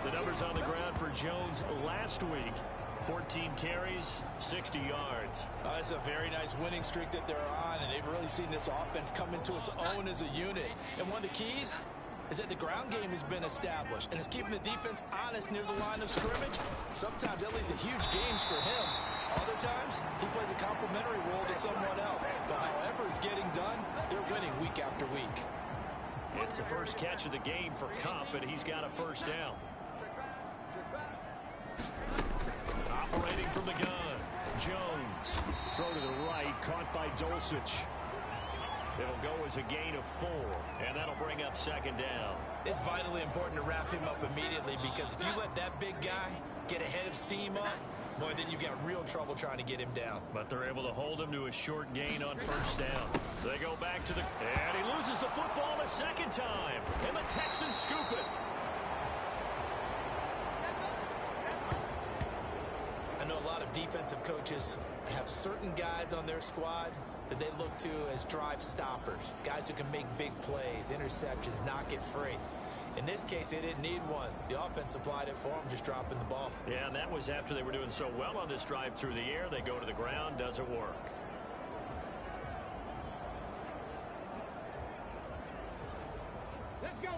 The numbers on the ground for Jones last week. 14 carries, 60 yards. It's a very nice winning streak that they're on, and they've really seen this offense come into its own as a unit. And one of the keys is that the ground game has been established, and it's keeping the defense honest near the line of scrimmage. Sometimes that leads to huge games for him. Other times, he plays a complementary role to someone else. But however it's getting done, they're winning week after week. It's the first catch of the game for Kupp, and he's got a first down. Operating from the gun, Jones. Throw to the right, caught by Dulcich. It'll go as a gain of 4, and that'll bring up 2nd down. It's vitally important to wrap him up immediately, because if you let that big guy get ahead of steam up, boy, then you've got real trouble trying to get him down. But they're able to hold him to a short gain on first down. They go back to the... And he loses the football a second time. And the Texans scoop it. defensive coaches have certain guys on their squad that they look to as drive stoppers, guys who can make big plays, interceptions, knock it free. In this case, they didn't need one. The offense supplied it for them, just dropping the ball. Yeah, and that was after they were doing so well on this drive through the air. They go to the ground, doesn't work.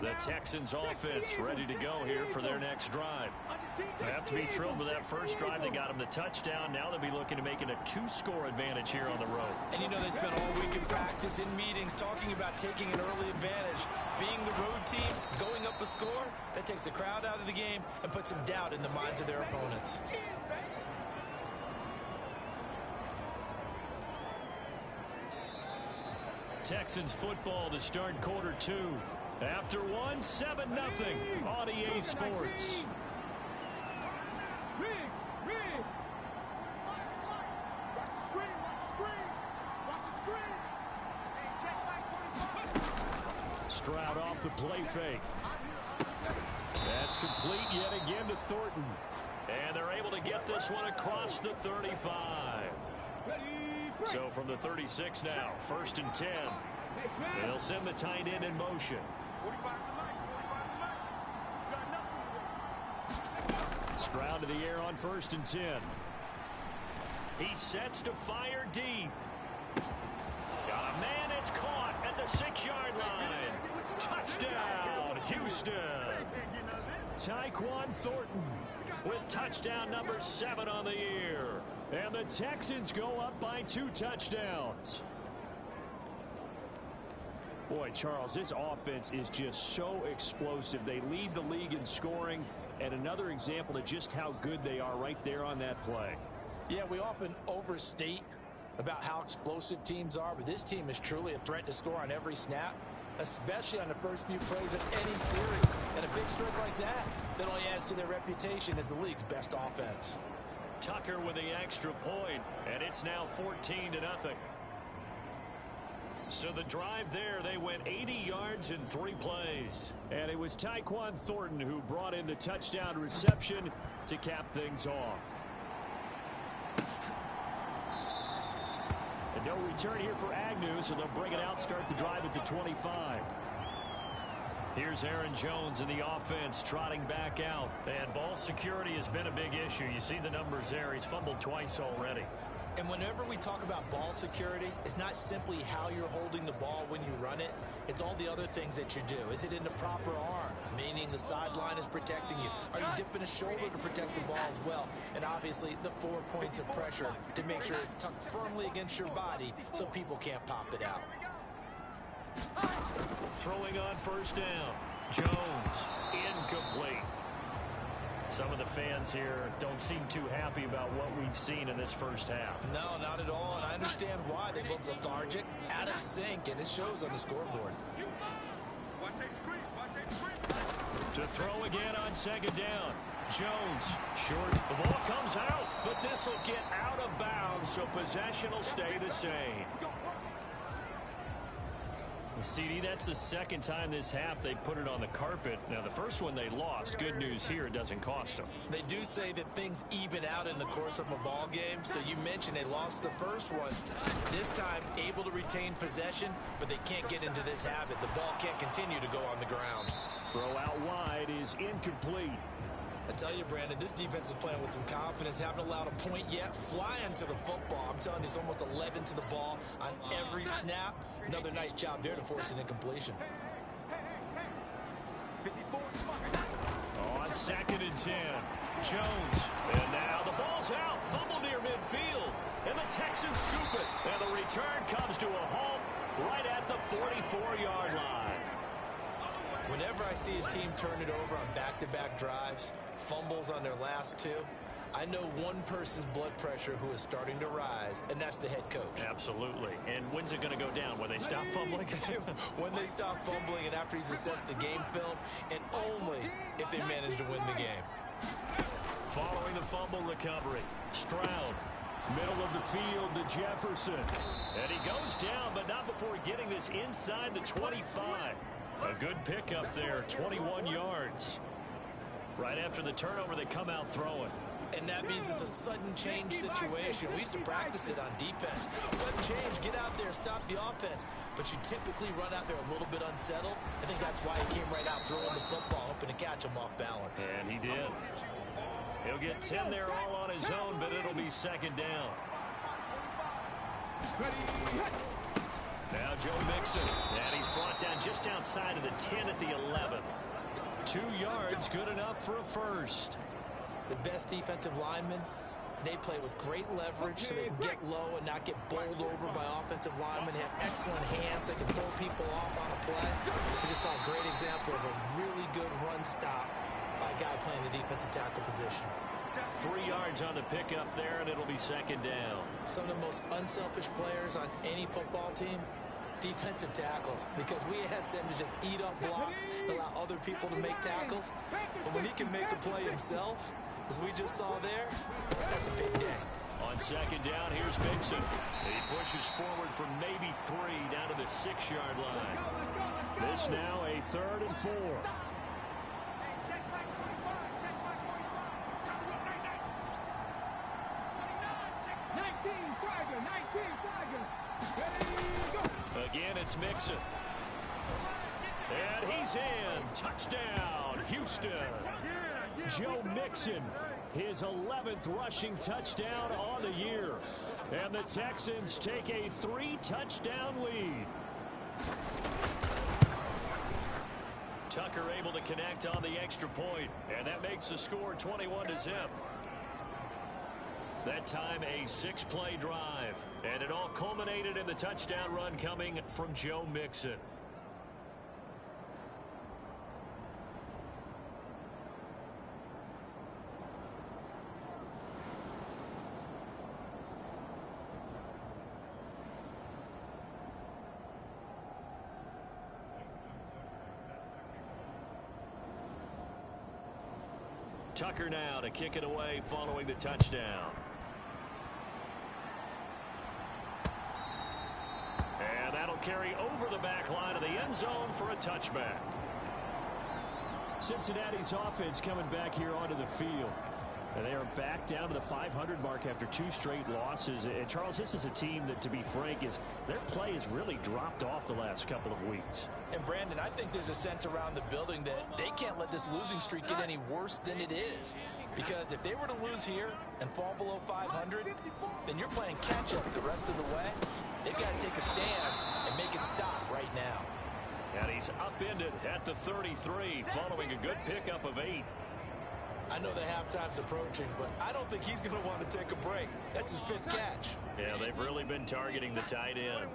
The Texans offense ready to go here for their next drive. They have to be thrilled with that first drive. They got them the touchdown. Now they'll be looking to make it a 2-score advantage here on the road. And you know, they spent all week in practice, in meetings, talking about taking an early advantage. Being the road team, going up a score, that takes the crowd out of the game and puts some doubt in the minds of their opponents. Texans football to start quarter 2. After 1, 7-0 on EA Sports. Stroud off the play fake. That's complete yet again to Thornton. And they're able to get this one across the 35. So from the 36 now, 1st and 10. They'll send the tight end in motion. Stroud to the air on 1st and 10. He sets to fire deep. Got a man, it's caught at the 6-yard line. Touchdown, Houston. Tyquan Thornton with touchdown number 7 on the year. And the Texans go up by 2 touchdowns. Boy, Charles, this offense is just so explosive. They lead the league in scoring, and another example of just how good they are right there on that play. Yeah, we often overstate about how explosive teams are, but this team is truly a threat to score on every snap, especially on the first few plays of any series. And a big stroke like that only adds to their reputation as the league's best offense. Tucker with the extra point, and it's now 14-0. So the drive there, they went 80 yards in 3 plays. And it was Tyquan Thornton who brought in the touchdown reception to cap things off. And no return here for Agnew, so they'll bring it out, start the drive at the 25. Here's Aaron Jones in the offense trotting back out. And ball security has been a big issue. You see the numbers there. He's fumbled twice already. And whenever we talk about ball security, it's not simply how you're holding the ball when you run it. It's all the other things that you do. Is it in the proper arm, meaning the sideline is protecting you? Are you dipping a shoulder to protect the ball as well? And obviously the 4 points of pressure to make sure it's tucked firmly against your body so people can't pop it out. Throwing on 1st down. Jones, incomplete. Some of the fans here don't seem too happy about what we've seen in this first half. No, not at all, and I understand why. They look lethargic, out of sync, and it shows on the scoreboard. To throw again on 2nd down. Jones, short. The ball comes out, but this will get out of bounds, so possession will stay the same. CD, that's the 2nd time this half they put it on the carpet. Now, the first one they lost. Good news here, it doesn't cost them. They do say that things even out in the course of a ball game. So you mentioned they lost the first one. This time, able to retain possession, but they can't get into this habit. The ball can't continue to go on the ground. Throw out wide is incomplete. I tell you, Brandon, this defense is playing with some confidence. Haven't allowed a point yet. Flying to the football. I'm telling you, it's almost 11 to the ball on every snap. Another nice job there to force an incompletion. On 2nd and 10, Jones. And now the ball's out. Fumble near midfield. And the Texans scoop it. And the return comes to a halt right at the 44-yard line. Whenever I see a team turn it over on back-to-back drives, fumbles on their last 2, I know one person's blood pressure who is starting to rise, and that's the head coach. Absolutely. And when's it going to go down? When they stop fumbling? When they stop fumbling and after he's assessed the game film, and only if they manage to win the game. Following the fumble recovery, Stroud. Middle of the field to Jefferson. And he goes down, but not before getting this inside the 25. A good pickup there, 21 yards. Right after the turnover, they come out throwing. And that means it's a sudden change situation. We used to practice it on defense. Sudden change, get out there, stop the offense. But you typically run out there a little bit unsettled. I think that's why he came right out throwing the football, hoping to catch him off balance. And he did. He'll get 10 there all on his own, but it'll be second down. Now Joe Mixon, and he's brought down just outside of the 10 at the 11. 2 yards, good enough for a first. The best defensive linemen, they play with great leverage so they can get low and not get bowled over by offensive linemen. They have excellent hands. They can throw people off on a play. We just saw a great example of a really good run stop by a guy playing the defensive tackle position. 3 yards on the pickup there, and it'll be second down. Some of the most unselfish players on any football team, defensive tackles, because we ask them to just eat up blocks and allow other people to make tackles. But when he can make a play himself, as we just saw there, that's a big day. On second down, here's Mixon. He pushes forward for maybe 3 down to the 6-yard line. This now a 3rd and 4. Again, it's Mixon. And he's in. Touchdown, Houston. Joe Mixon, his 11th rushing touchdown on the year. And the Texans take a 3-touchdown lead. Tucker able to connect on the extra point, and that makes the score 21-0. That time a 6-play drive, and it all culminated in the touchdown run coming from Joe Mixon. Tucker now to kick it away following the touchdown. And that'll carry over the back line of the end zone for a touchback. Cincinnati's offense coming back here onto the field. And they are back down to the 500 mark after 2 straight losses. And Charles, this is a team that, to be frank, their play has really dropped off the last couple of weeks. And Brandon, I think there's a sense around the building that they can't let this losing streak get any worse than it is. Because if they were to lose here and fall below 500, then you're playing catch-up the rest of the way. They've got to take a stand and make it stop right now. And he's upended at the 33 following a good pickup of 8. I know the halftime's approaching, but I don't think he's going to want to take a break. That's his 5th catch. Yeah, they've really been targeting the tight end.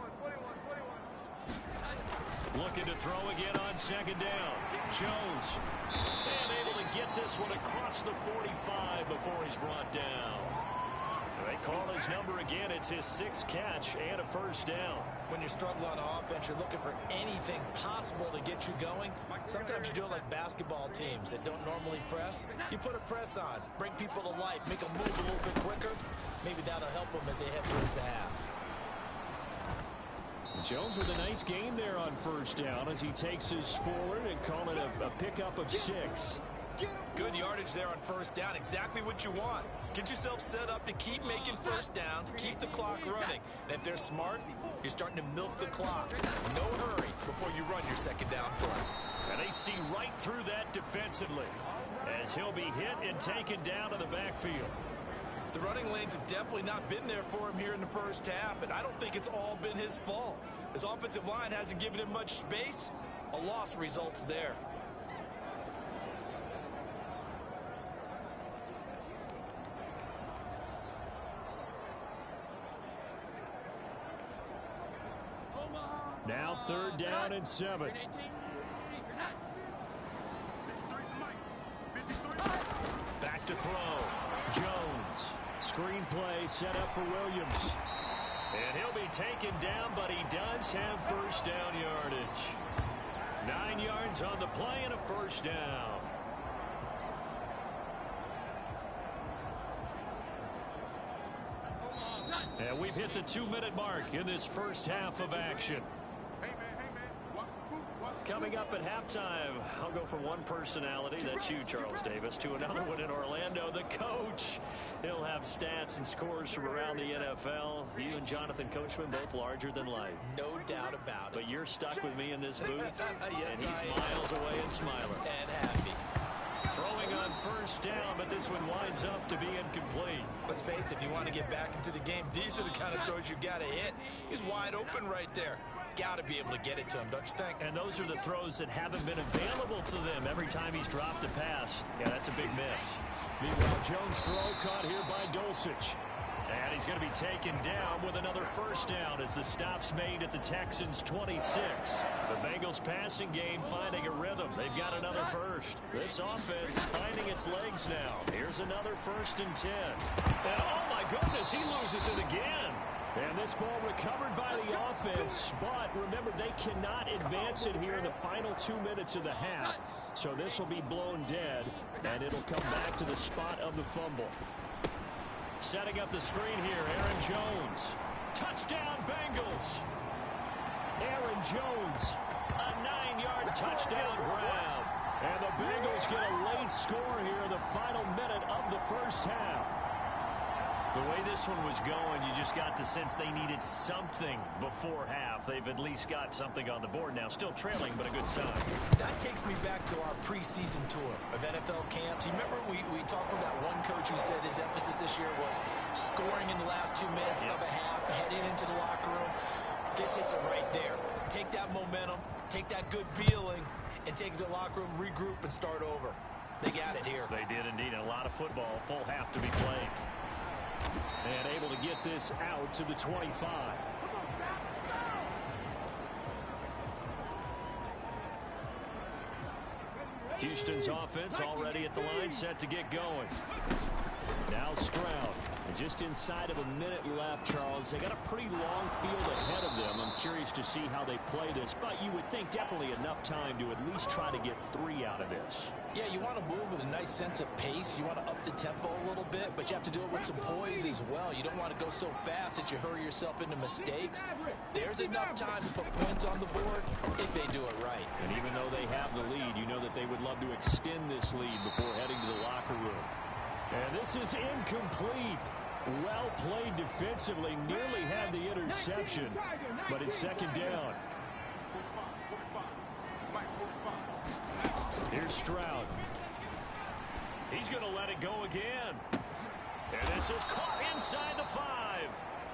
Looking to throw again on second down. Jones. And able to get this one across the 45 before he's brought down. They call his number again. It's his 6th catch and a first down. When you're struggling on offense, you're looking for anything possible to get you going. Sometimes you do it like basketball teams that don't normally press. You put a press on, bring people to life, make them move a little bit quicker. Maybe that'll help them as they head towards the half. Jones with a nice gain there on first down as he takes his forward and call it a pickup of 6. Good yardage there on first down. Exactly what you want. Get yourself set up to keep making first downs, keep the clock running. And if they're smart, you're starting to milk the clock. No hurry before you run your second down play. And they see right through that defensively as he'll be hit and taken down to the backfield. The running lanes have definitely not been there for him here in the first half, and I don't think it's all been his fault. His offensive line hasn't given him much space. A loss results there. Now 3rd down and 7. Back to throw. Jones. Screenplay set up for Williams. And he'll be taken down, but he does have first down yardage. 9 yards on the play and a first down. And we've hit the 2-minute mark in this first half of action. coming up at halftime. I'll go from one personality, that's you, Charles Davis, to another one in Orlando, the coach. He'll have stats and scores from around the NFL. You and Jonathan Coachman both larger than life. No doubt about it. But you're stuck with me in this booth, Yes, and he's miles away and smiling. And happy. Throwing on first down, but this one winds up to be incomplete. Let's face it, if you want to get back into the game, these are the kind of throws you got to hit. He's wide open right there. Got to be able to get it to him, don't you think? And those are the throws that haven't been available to them every time he's dropped a pass. Yeah, that's a big miss. Meanwhile, Jones' throw caught here by Dulcich. And he's going to be taken down with another first down as the stop's made at the Texans' 26. The Bengals passing game finding a rhythm. They've got another first. This offense finding its legs now. Here's another 1st and 10. And oh my goodness, he loses it again. And this ball recovered by the offense, but remember, they cannot advance it here in the final 2 minutes of the half. So this will be blown dead, and it'll come back to the spot of the fumble. Setting up the screen here, Aaron Jones. Touchdown, Bengals. Aaron Jones. A 9-yard touchdown grab. And the Bengals get a late score here in the final minute of the first half. The way this one was going, you just got the sense they needed something before half. They've at least got something on the board now. Still trailing, but a good sign. That takes me back to our preseason tour of NFL camps. You remember we talked with that one coach who said his emphasis this year was scoring in the last 2 minutes of a half, heading into the locker room. This hits it right there. Take that momentum, take that good feeling, and take it to the locker room, regroup, and start over. They got it here. They did indeed. A lot of football, full half to be played. And able to get this out to the 25. Houston's offense already at the line, set to get going. Now Stroud. And just inside of a minute left, Charles. They got a pretty long field ahead of them. I'm curious to see how they play this, but you would think definitely enough time to at least try to get 3 out of this. Yeah, you want to move with a nice sense of pace. You want to up the tempo a little bit, but you have to do it with some poise as well. You don't want to go so fast that you hurry yourself into mistakes. There's enough time to put points on the board if they do it right. And even though they have the lead, you know that they would love to extend this lead before heading to the locker room. And this is incomplete. Well played defensively. Nearly had the interception, but it's 2nd down. Here's Stroud. He's going to let it go again. And this is caught inside the 5.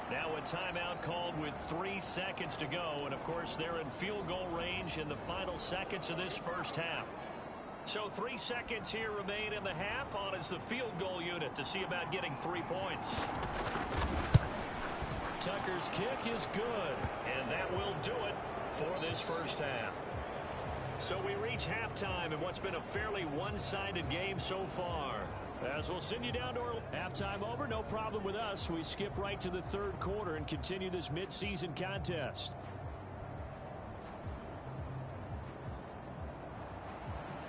Now a timeout called with 3 seconds to go. And, of course, they're in field goal range in the final seconds of this first half. So 3 seconds here remain in the half. On is the field goal unit to see about getting 3 points. Tucker's kick is good, and that will do it for this first half. So we reach halftime in what's been a fairly one-sided game so far. As we'll send you down to Orlando. Halftime over, no problem with us. We skip right to the 3rd quarter and continue this midseason contest.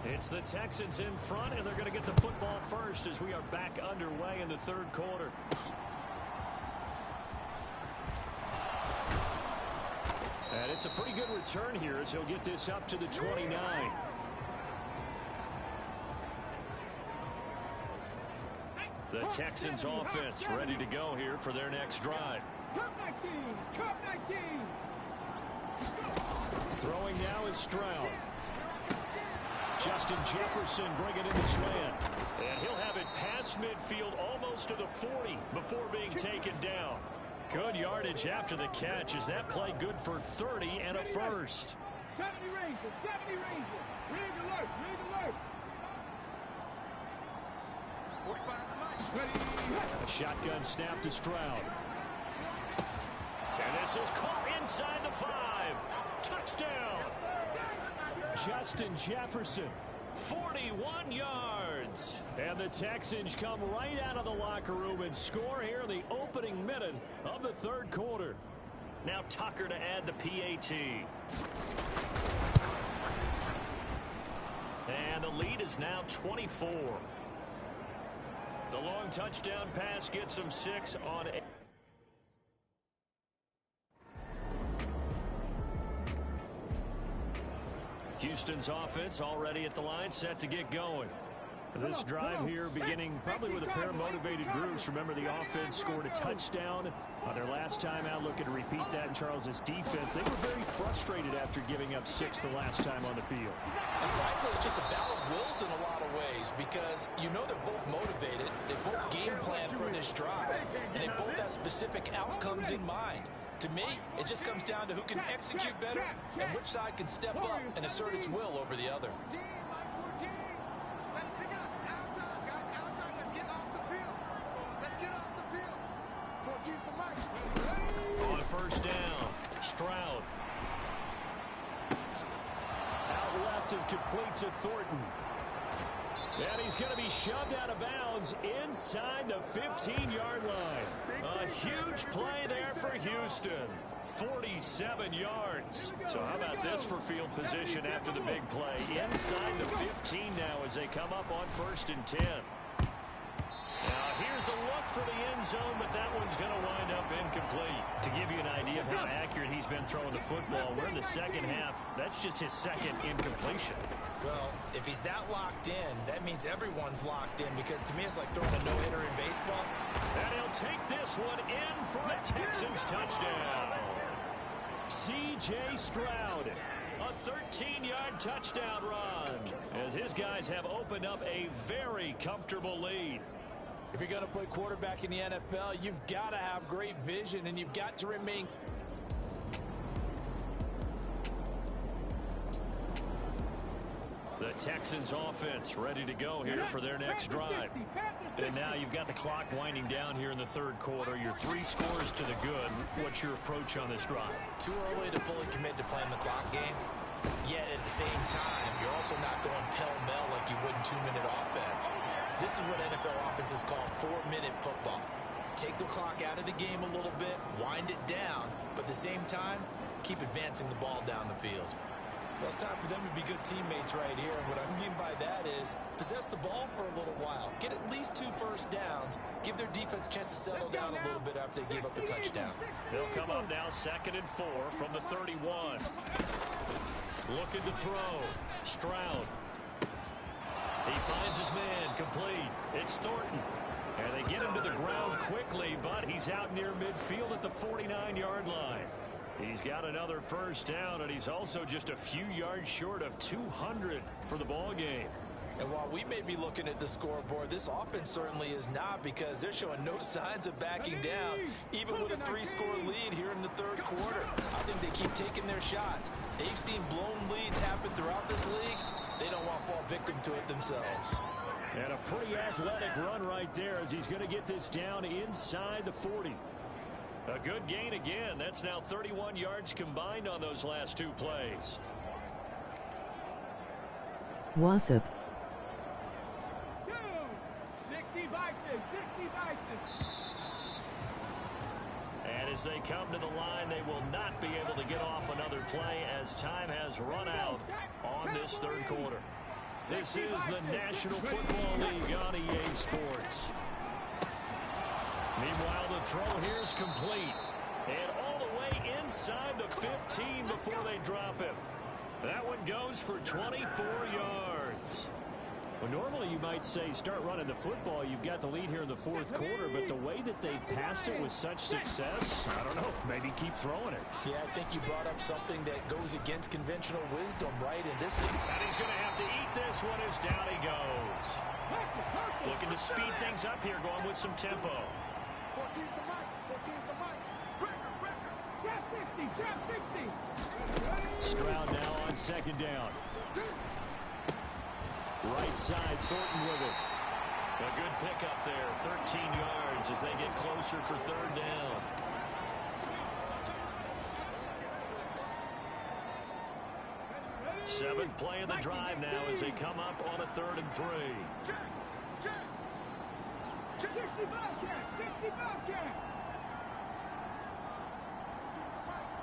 It's the Texans in front, and they're going to get the football first as we are back underway in the 3rd quarter. And it's a pretty good return here as he'll get this up to the 29. The Texans offense ready to go here for their next drive. Throwing now is Stroud. Justin Jefferson bringing in the slant. And he'll have it past midfield almost to the 40 before being taken down. Good yardage after the catch. Is that play good for 30 and a first? 70 Ranger, 70 Ranger. Rig alert, rig alert. A shotgun snap to Stroud. And this is caught inside the 5. Touchdown. Justin Jefferson. 41 yards. And the Texans come right out of the locker room and score here in the opening minute of the 3rd quarter. Now Tucker to add the PAT. And the lead is now 24. The long touchdown pass gets him 6 on 8. Houston's offense already at the line, set to get going. This drive here beginning probably with a pair of motivated groups. Remember, the offense scored a touchdown on their last time out. Looking to repeat that in Charles's defense. They were very frustrated after giving up 6 the last time on the field. And frankly, it's just a battle of wills in a lot of ways because you know they're both motivated. They both game plan for this drive, and they both have specific outcomes in mind. To me, it just comes down to who can execute better and which side can step up and assert its will over the other. Let's pick up. It's our time, guys. Our time. Let's get off the field. Let's get off the field. 14's the mic. On first down, Stroud. Out left and complete to Thornton. And he's going to be shoved out of bounds inside the 15-yard line. A huge play there for Houston. 47 yards. So how about this for field position after the big play? Inside the 15 now as they come up on 1st and 10. Now here's a look for the end zone, but that one's going to wind up incomplete. To give you an idea of how accurate he's been throwing the football, we're in the second half. That's just his second incompletion. Well, if he's that locked in, that means everyone's locked in because to me it's like throwing a no-hitter in baseball. And he'll take this one in for a Texans touchdown. C.J. Stroud. A 13-yard touchdown run as his guys have opened up a very comfortable lead. If you're going to play quarterback in the NFL, you've got to have great vision and you've got to remain. The Texans offense ready to go here for their next drive. And now you've got the clock winding down here in the 3rd quarter. Your 3 scores to the good. What's your approach on this drive? Too early to fully commit to playing the clock game. Yet at the same time, you're also not going pell-mell like you would in 2-minute offense. This is what NFL offenses call 4-minute football. Take the clock out of the game a little bit, wind it down, but at the same time, keep advancing the ball down the field. Well, it's time for them to be good teammates right here. And what I mean by that is possess the ball for a little while. Get at least 2 first downs. Give their defense a chance to settle down a little bit after they give up a touchdown. They'll come up now 2nd and 4 from the 31. Looking to throw. Stroud. He finds his man complete. It's Thornton. And they get him to the ground quickly, but he's out near midfield at the 49-yard line. He's got another first down, and he's also just a few yards short of 200 for the ball game. And while we may be looking at the scoreboard, this offense certainly is not because they're showing no signs of backing down, even with a 3-score lead here in the 3rd quarter. I think they keep taking their shots. They've seen blown leads happen throughout this league. They don't want to fall victim to it themselves. And a pretty athletic run right there as he's going to get this down inside the 40. A good gain again. That's now 31 yards combined on those last 2 plays. Wassup. 60 Vikings, 60 Vikings. And as they come to the line, they will not be able to get off another play as time has run out on this 3rd quarter. This is the National Football League on EA Sports. Meanwhile, the throw here is complete. And all the way inside the 15 before they drop him. That one goes for 24 yards. Well, normally you might say start running the football. You've got the lead here in the 4th quarter, but the way that they've passed it with such success, I don't know, maybe keep throwing it. Yeah, I think you brought up something that goes against conventional wisdom, right? And this is... And he's going to have to eat this one as down he goes. Looking to speed things up here, going with some tempo. 14's the mic. 14's the mic. Record. Trap 60, trap 60. Stroud now on 2nd down. Right side, Thornton with it. A good pickup there, 13 yards as they get closer for 3rd down. Seventh play of the drive now as they come up on a 3rd and 3. 60 Bobcat, 60 Bobcat.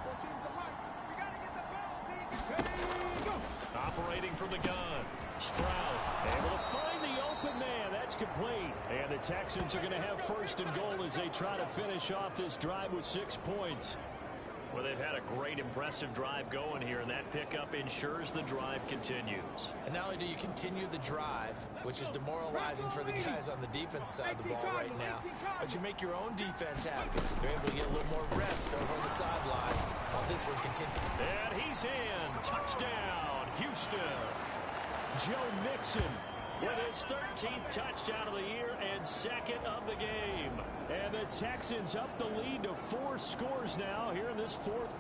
14's the mic. We got to get the ball, D. Ready, go. Operating from the gun. Stroud able to find the open man. That's complete. And the Texans are going to have 1st and goal as they try to finish off this drive with 6 points. Well, they've had a great, impressive drive going here, and that pickup ensures the drive continues. And not only do you continue the drive, which is demoralizing for the guys on the defense side of the ball right now, but you make your own defense happy. They're able to get a little more rest over on the sidelines while this one continues. And he's in. Touchdown, Houston. Joe Mixon with his 13th touchdown of the year and second of the game. And the Texans up the lead to 4 scores now here in this fourth.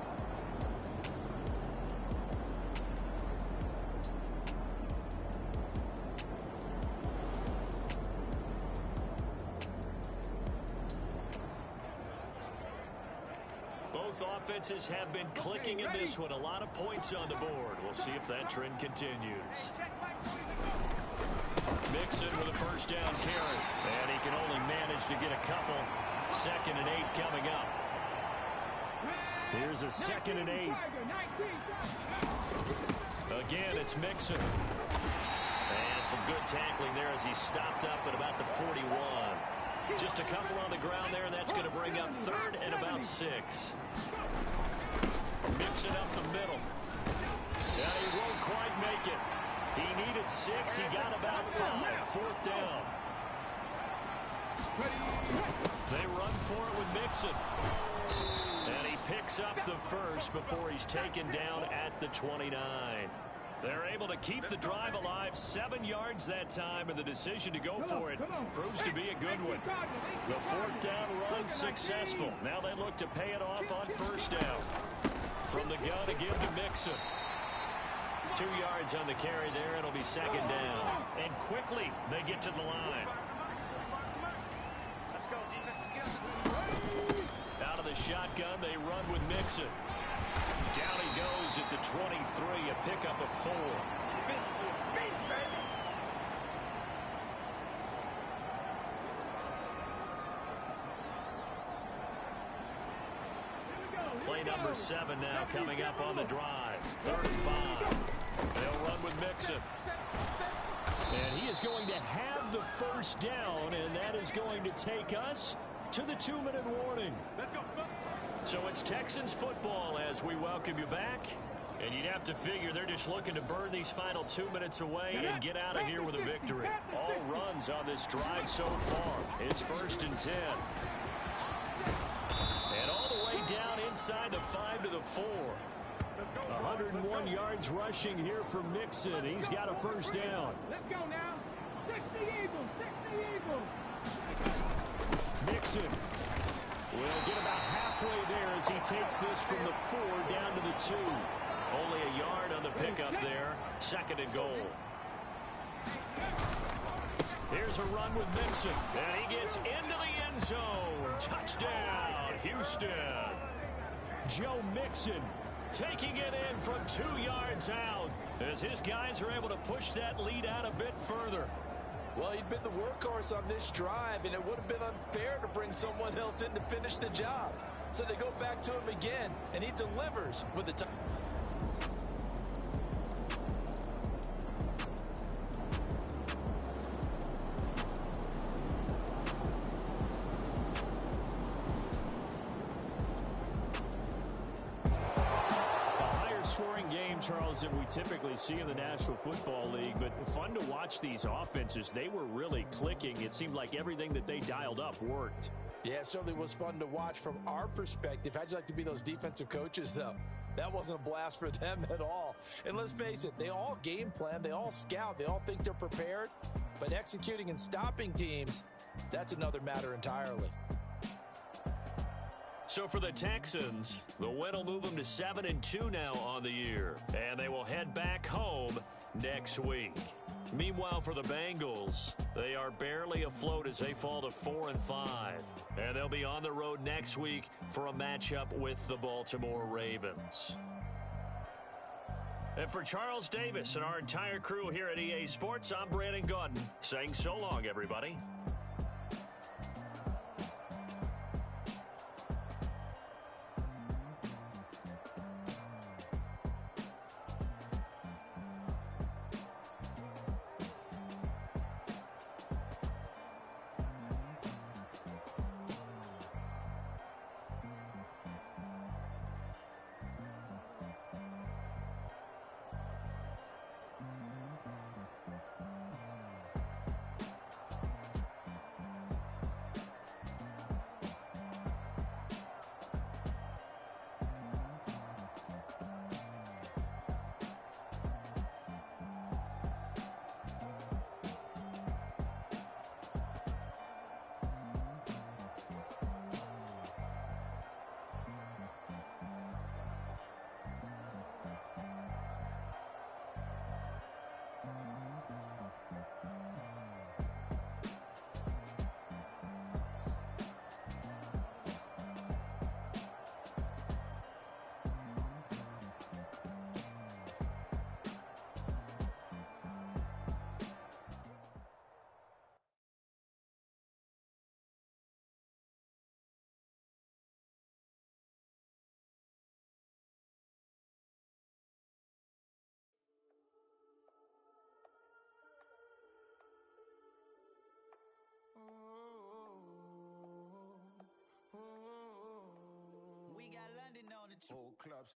Both offenses have been clicking in this one. A lot of points on the board. We'll see if that trend continues. Mixon with a first down carry. And he can only manage to get a couple. 2nd and 8 coming up. Here's a 2nd and 8. Again, it's Mixon. And some good tackling there as he stopped up at about the 41. Just a couple on the ground there, and that's going to bring up 3rd and about 6. Mixon up the middle. Yeah, he won't quite make it. He needed 6. He got about 5. 4th down. They run for it with Mixon. And he picks up the first before he's taken down at the 29. They're able to keep the drive alive. 7 yards that time, and the decision to go for it proves to be a good one. The 4th down run successful. Now they look to pay it off on 1st down. From the gun again to Mixon. 2 yards on the carry there. It'll be 2nd down. And quickly they get to the line. Let's go, defense. Let's get Out of the shotgun, they run with Mixon. Down he goes at the 23, a pickup of 4. Play number 7 now coming up on the drive. 3rd and 5. They'll run with Mixon. And he is going to have the first down, and that is going to take us to the 2-minute warning. Let's go. So it's Texans football as we welcome you back. And you'd have to figure they're just looking to burn these final 2 minutes away and get out of here with a victory. All runs on this drive so far. It's 1st and 10. And all the way down inside the 5 to the 4. 101 yards rushing here for Mixon. He's got a first down. Let's go now. 60 Eagles. 60 Eagles. Mixon will get about halfway there as he takes this from the 4 down to the 2. Only a yard on the pickup there. 2nd and goal. Here's a run with Mixon. And he gets into the end zone. Touchdown, Houston. Joe Mixon taking it in from 2 yards out as his guys are able to push that lead out a bit further. Well, he'd been the workhorse on this drive, and it would have been unfair to bring someone else in to finish the job. So they go back to him again, and he delivers with the time. Charles, that we typically see in the National Football League, but fun to watch these offenses. They were really clicking. It seemed like everything that they dialed up worked. Yeah, it certainly was fun to watch from our perspective. How'd you like to be those defensive coaches, though? That wasn't a blast for them at all. And let's face it, they all game plan, they all scout, they all think they're prepared, but executing and stopping teams, that's another matter entirely. So for the Texans, the win will move them to 7-2 now on the year. And they will head back home next week. Meanwhile, for the Bengals, they are barely afloat as they fall to 4-5. And they'll be on the road next week for a matchup with the Baltimore Ravens. And for Charles Davis and our entire crew here at EA Sports, I'm Brandon Gaudin saying so long, everybody. standing on the whole club.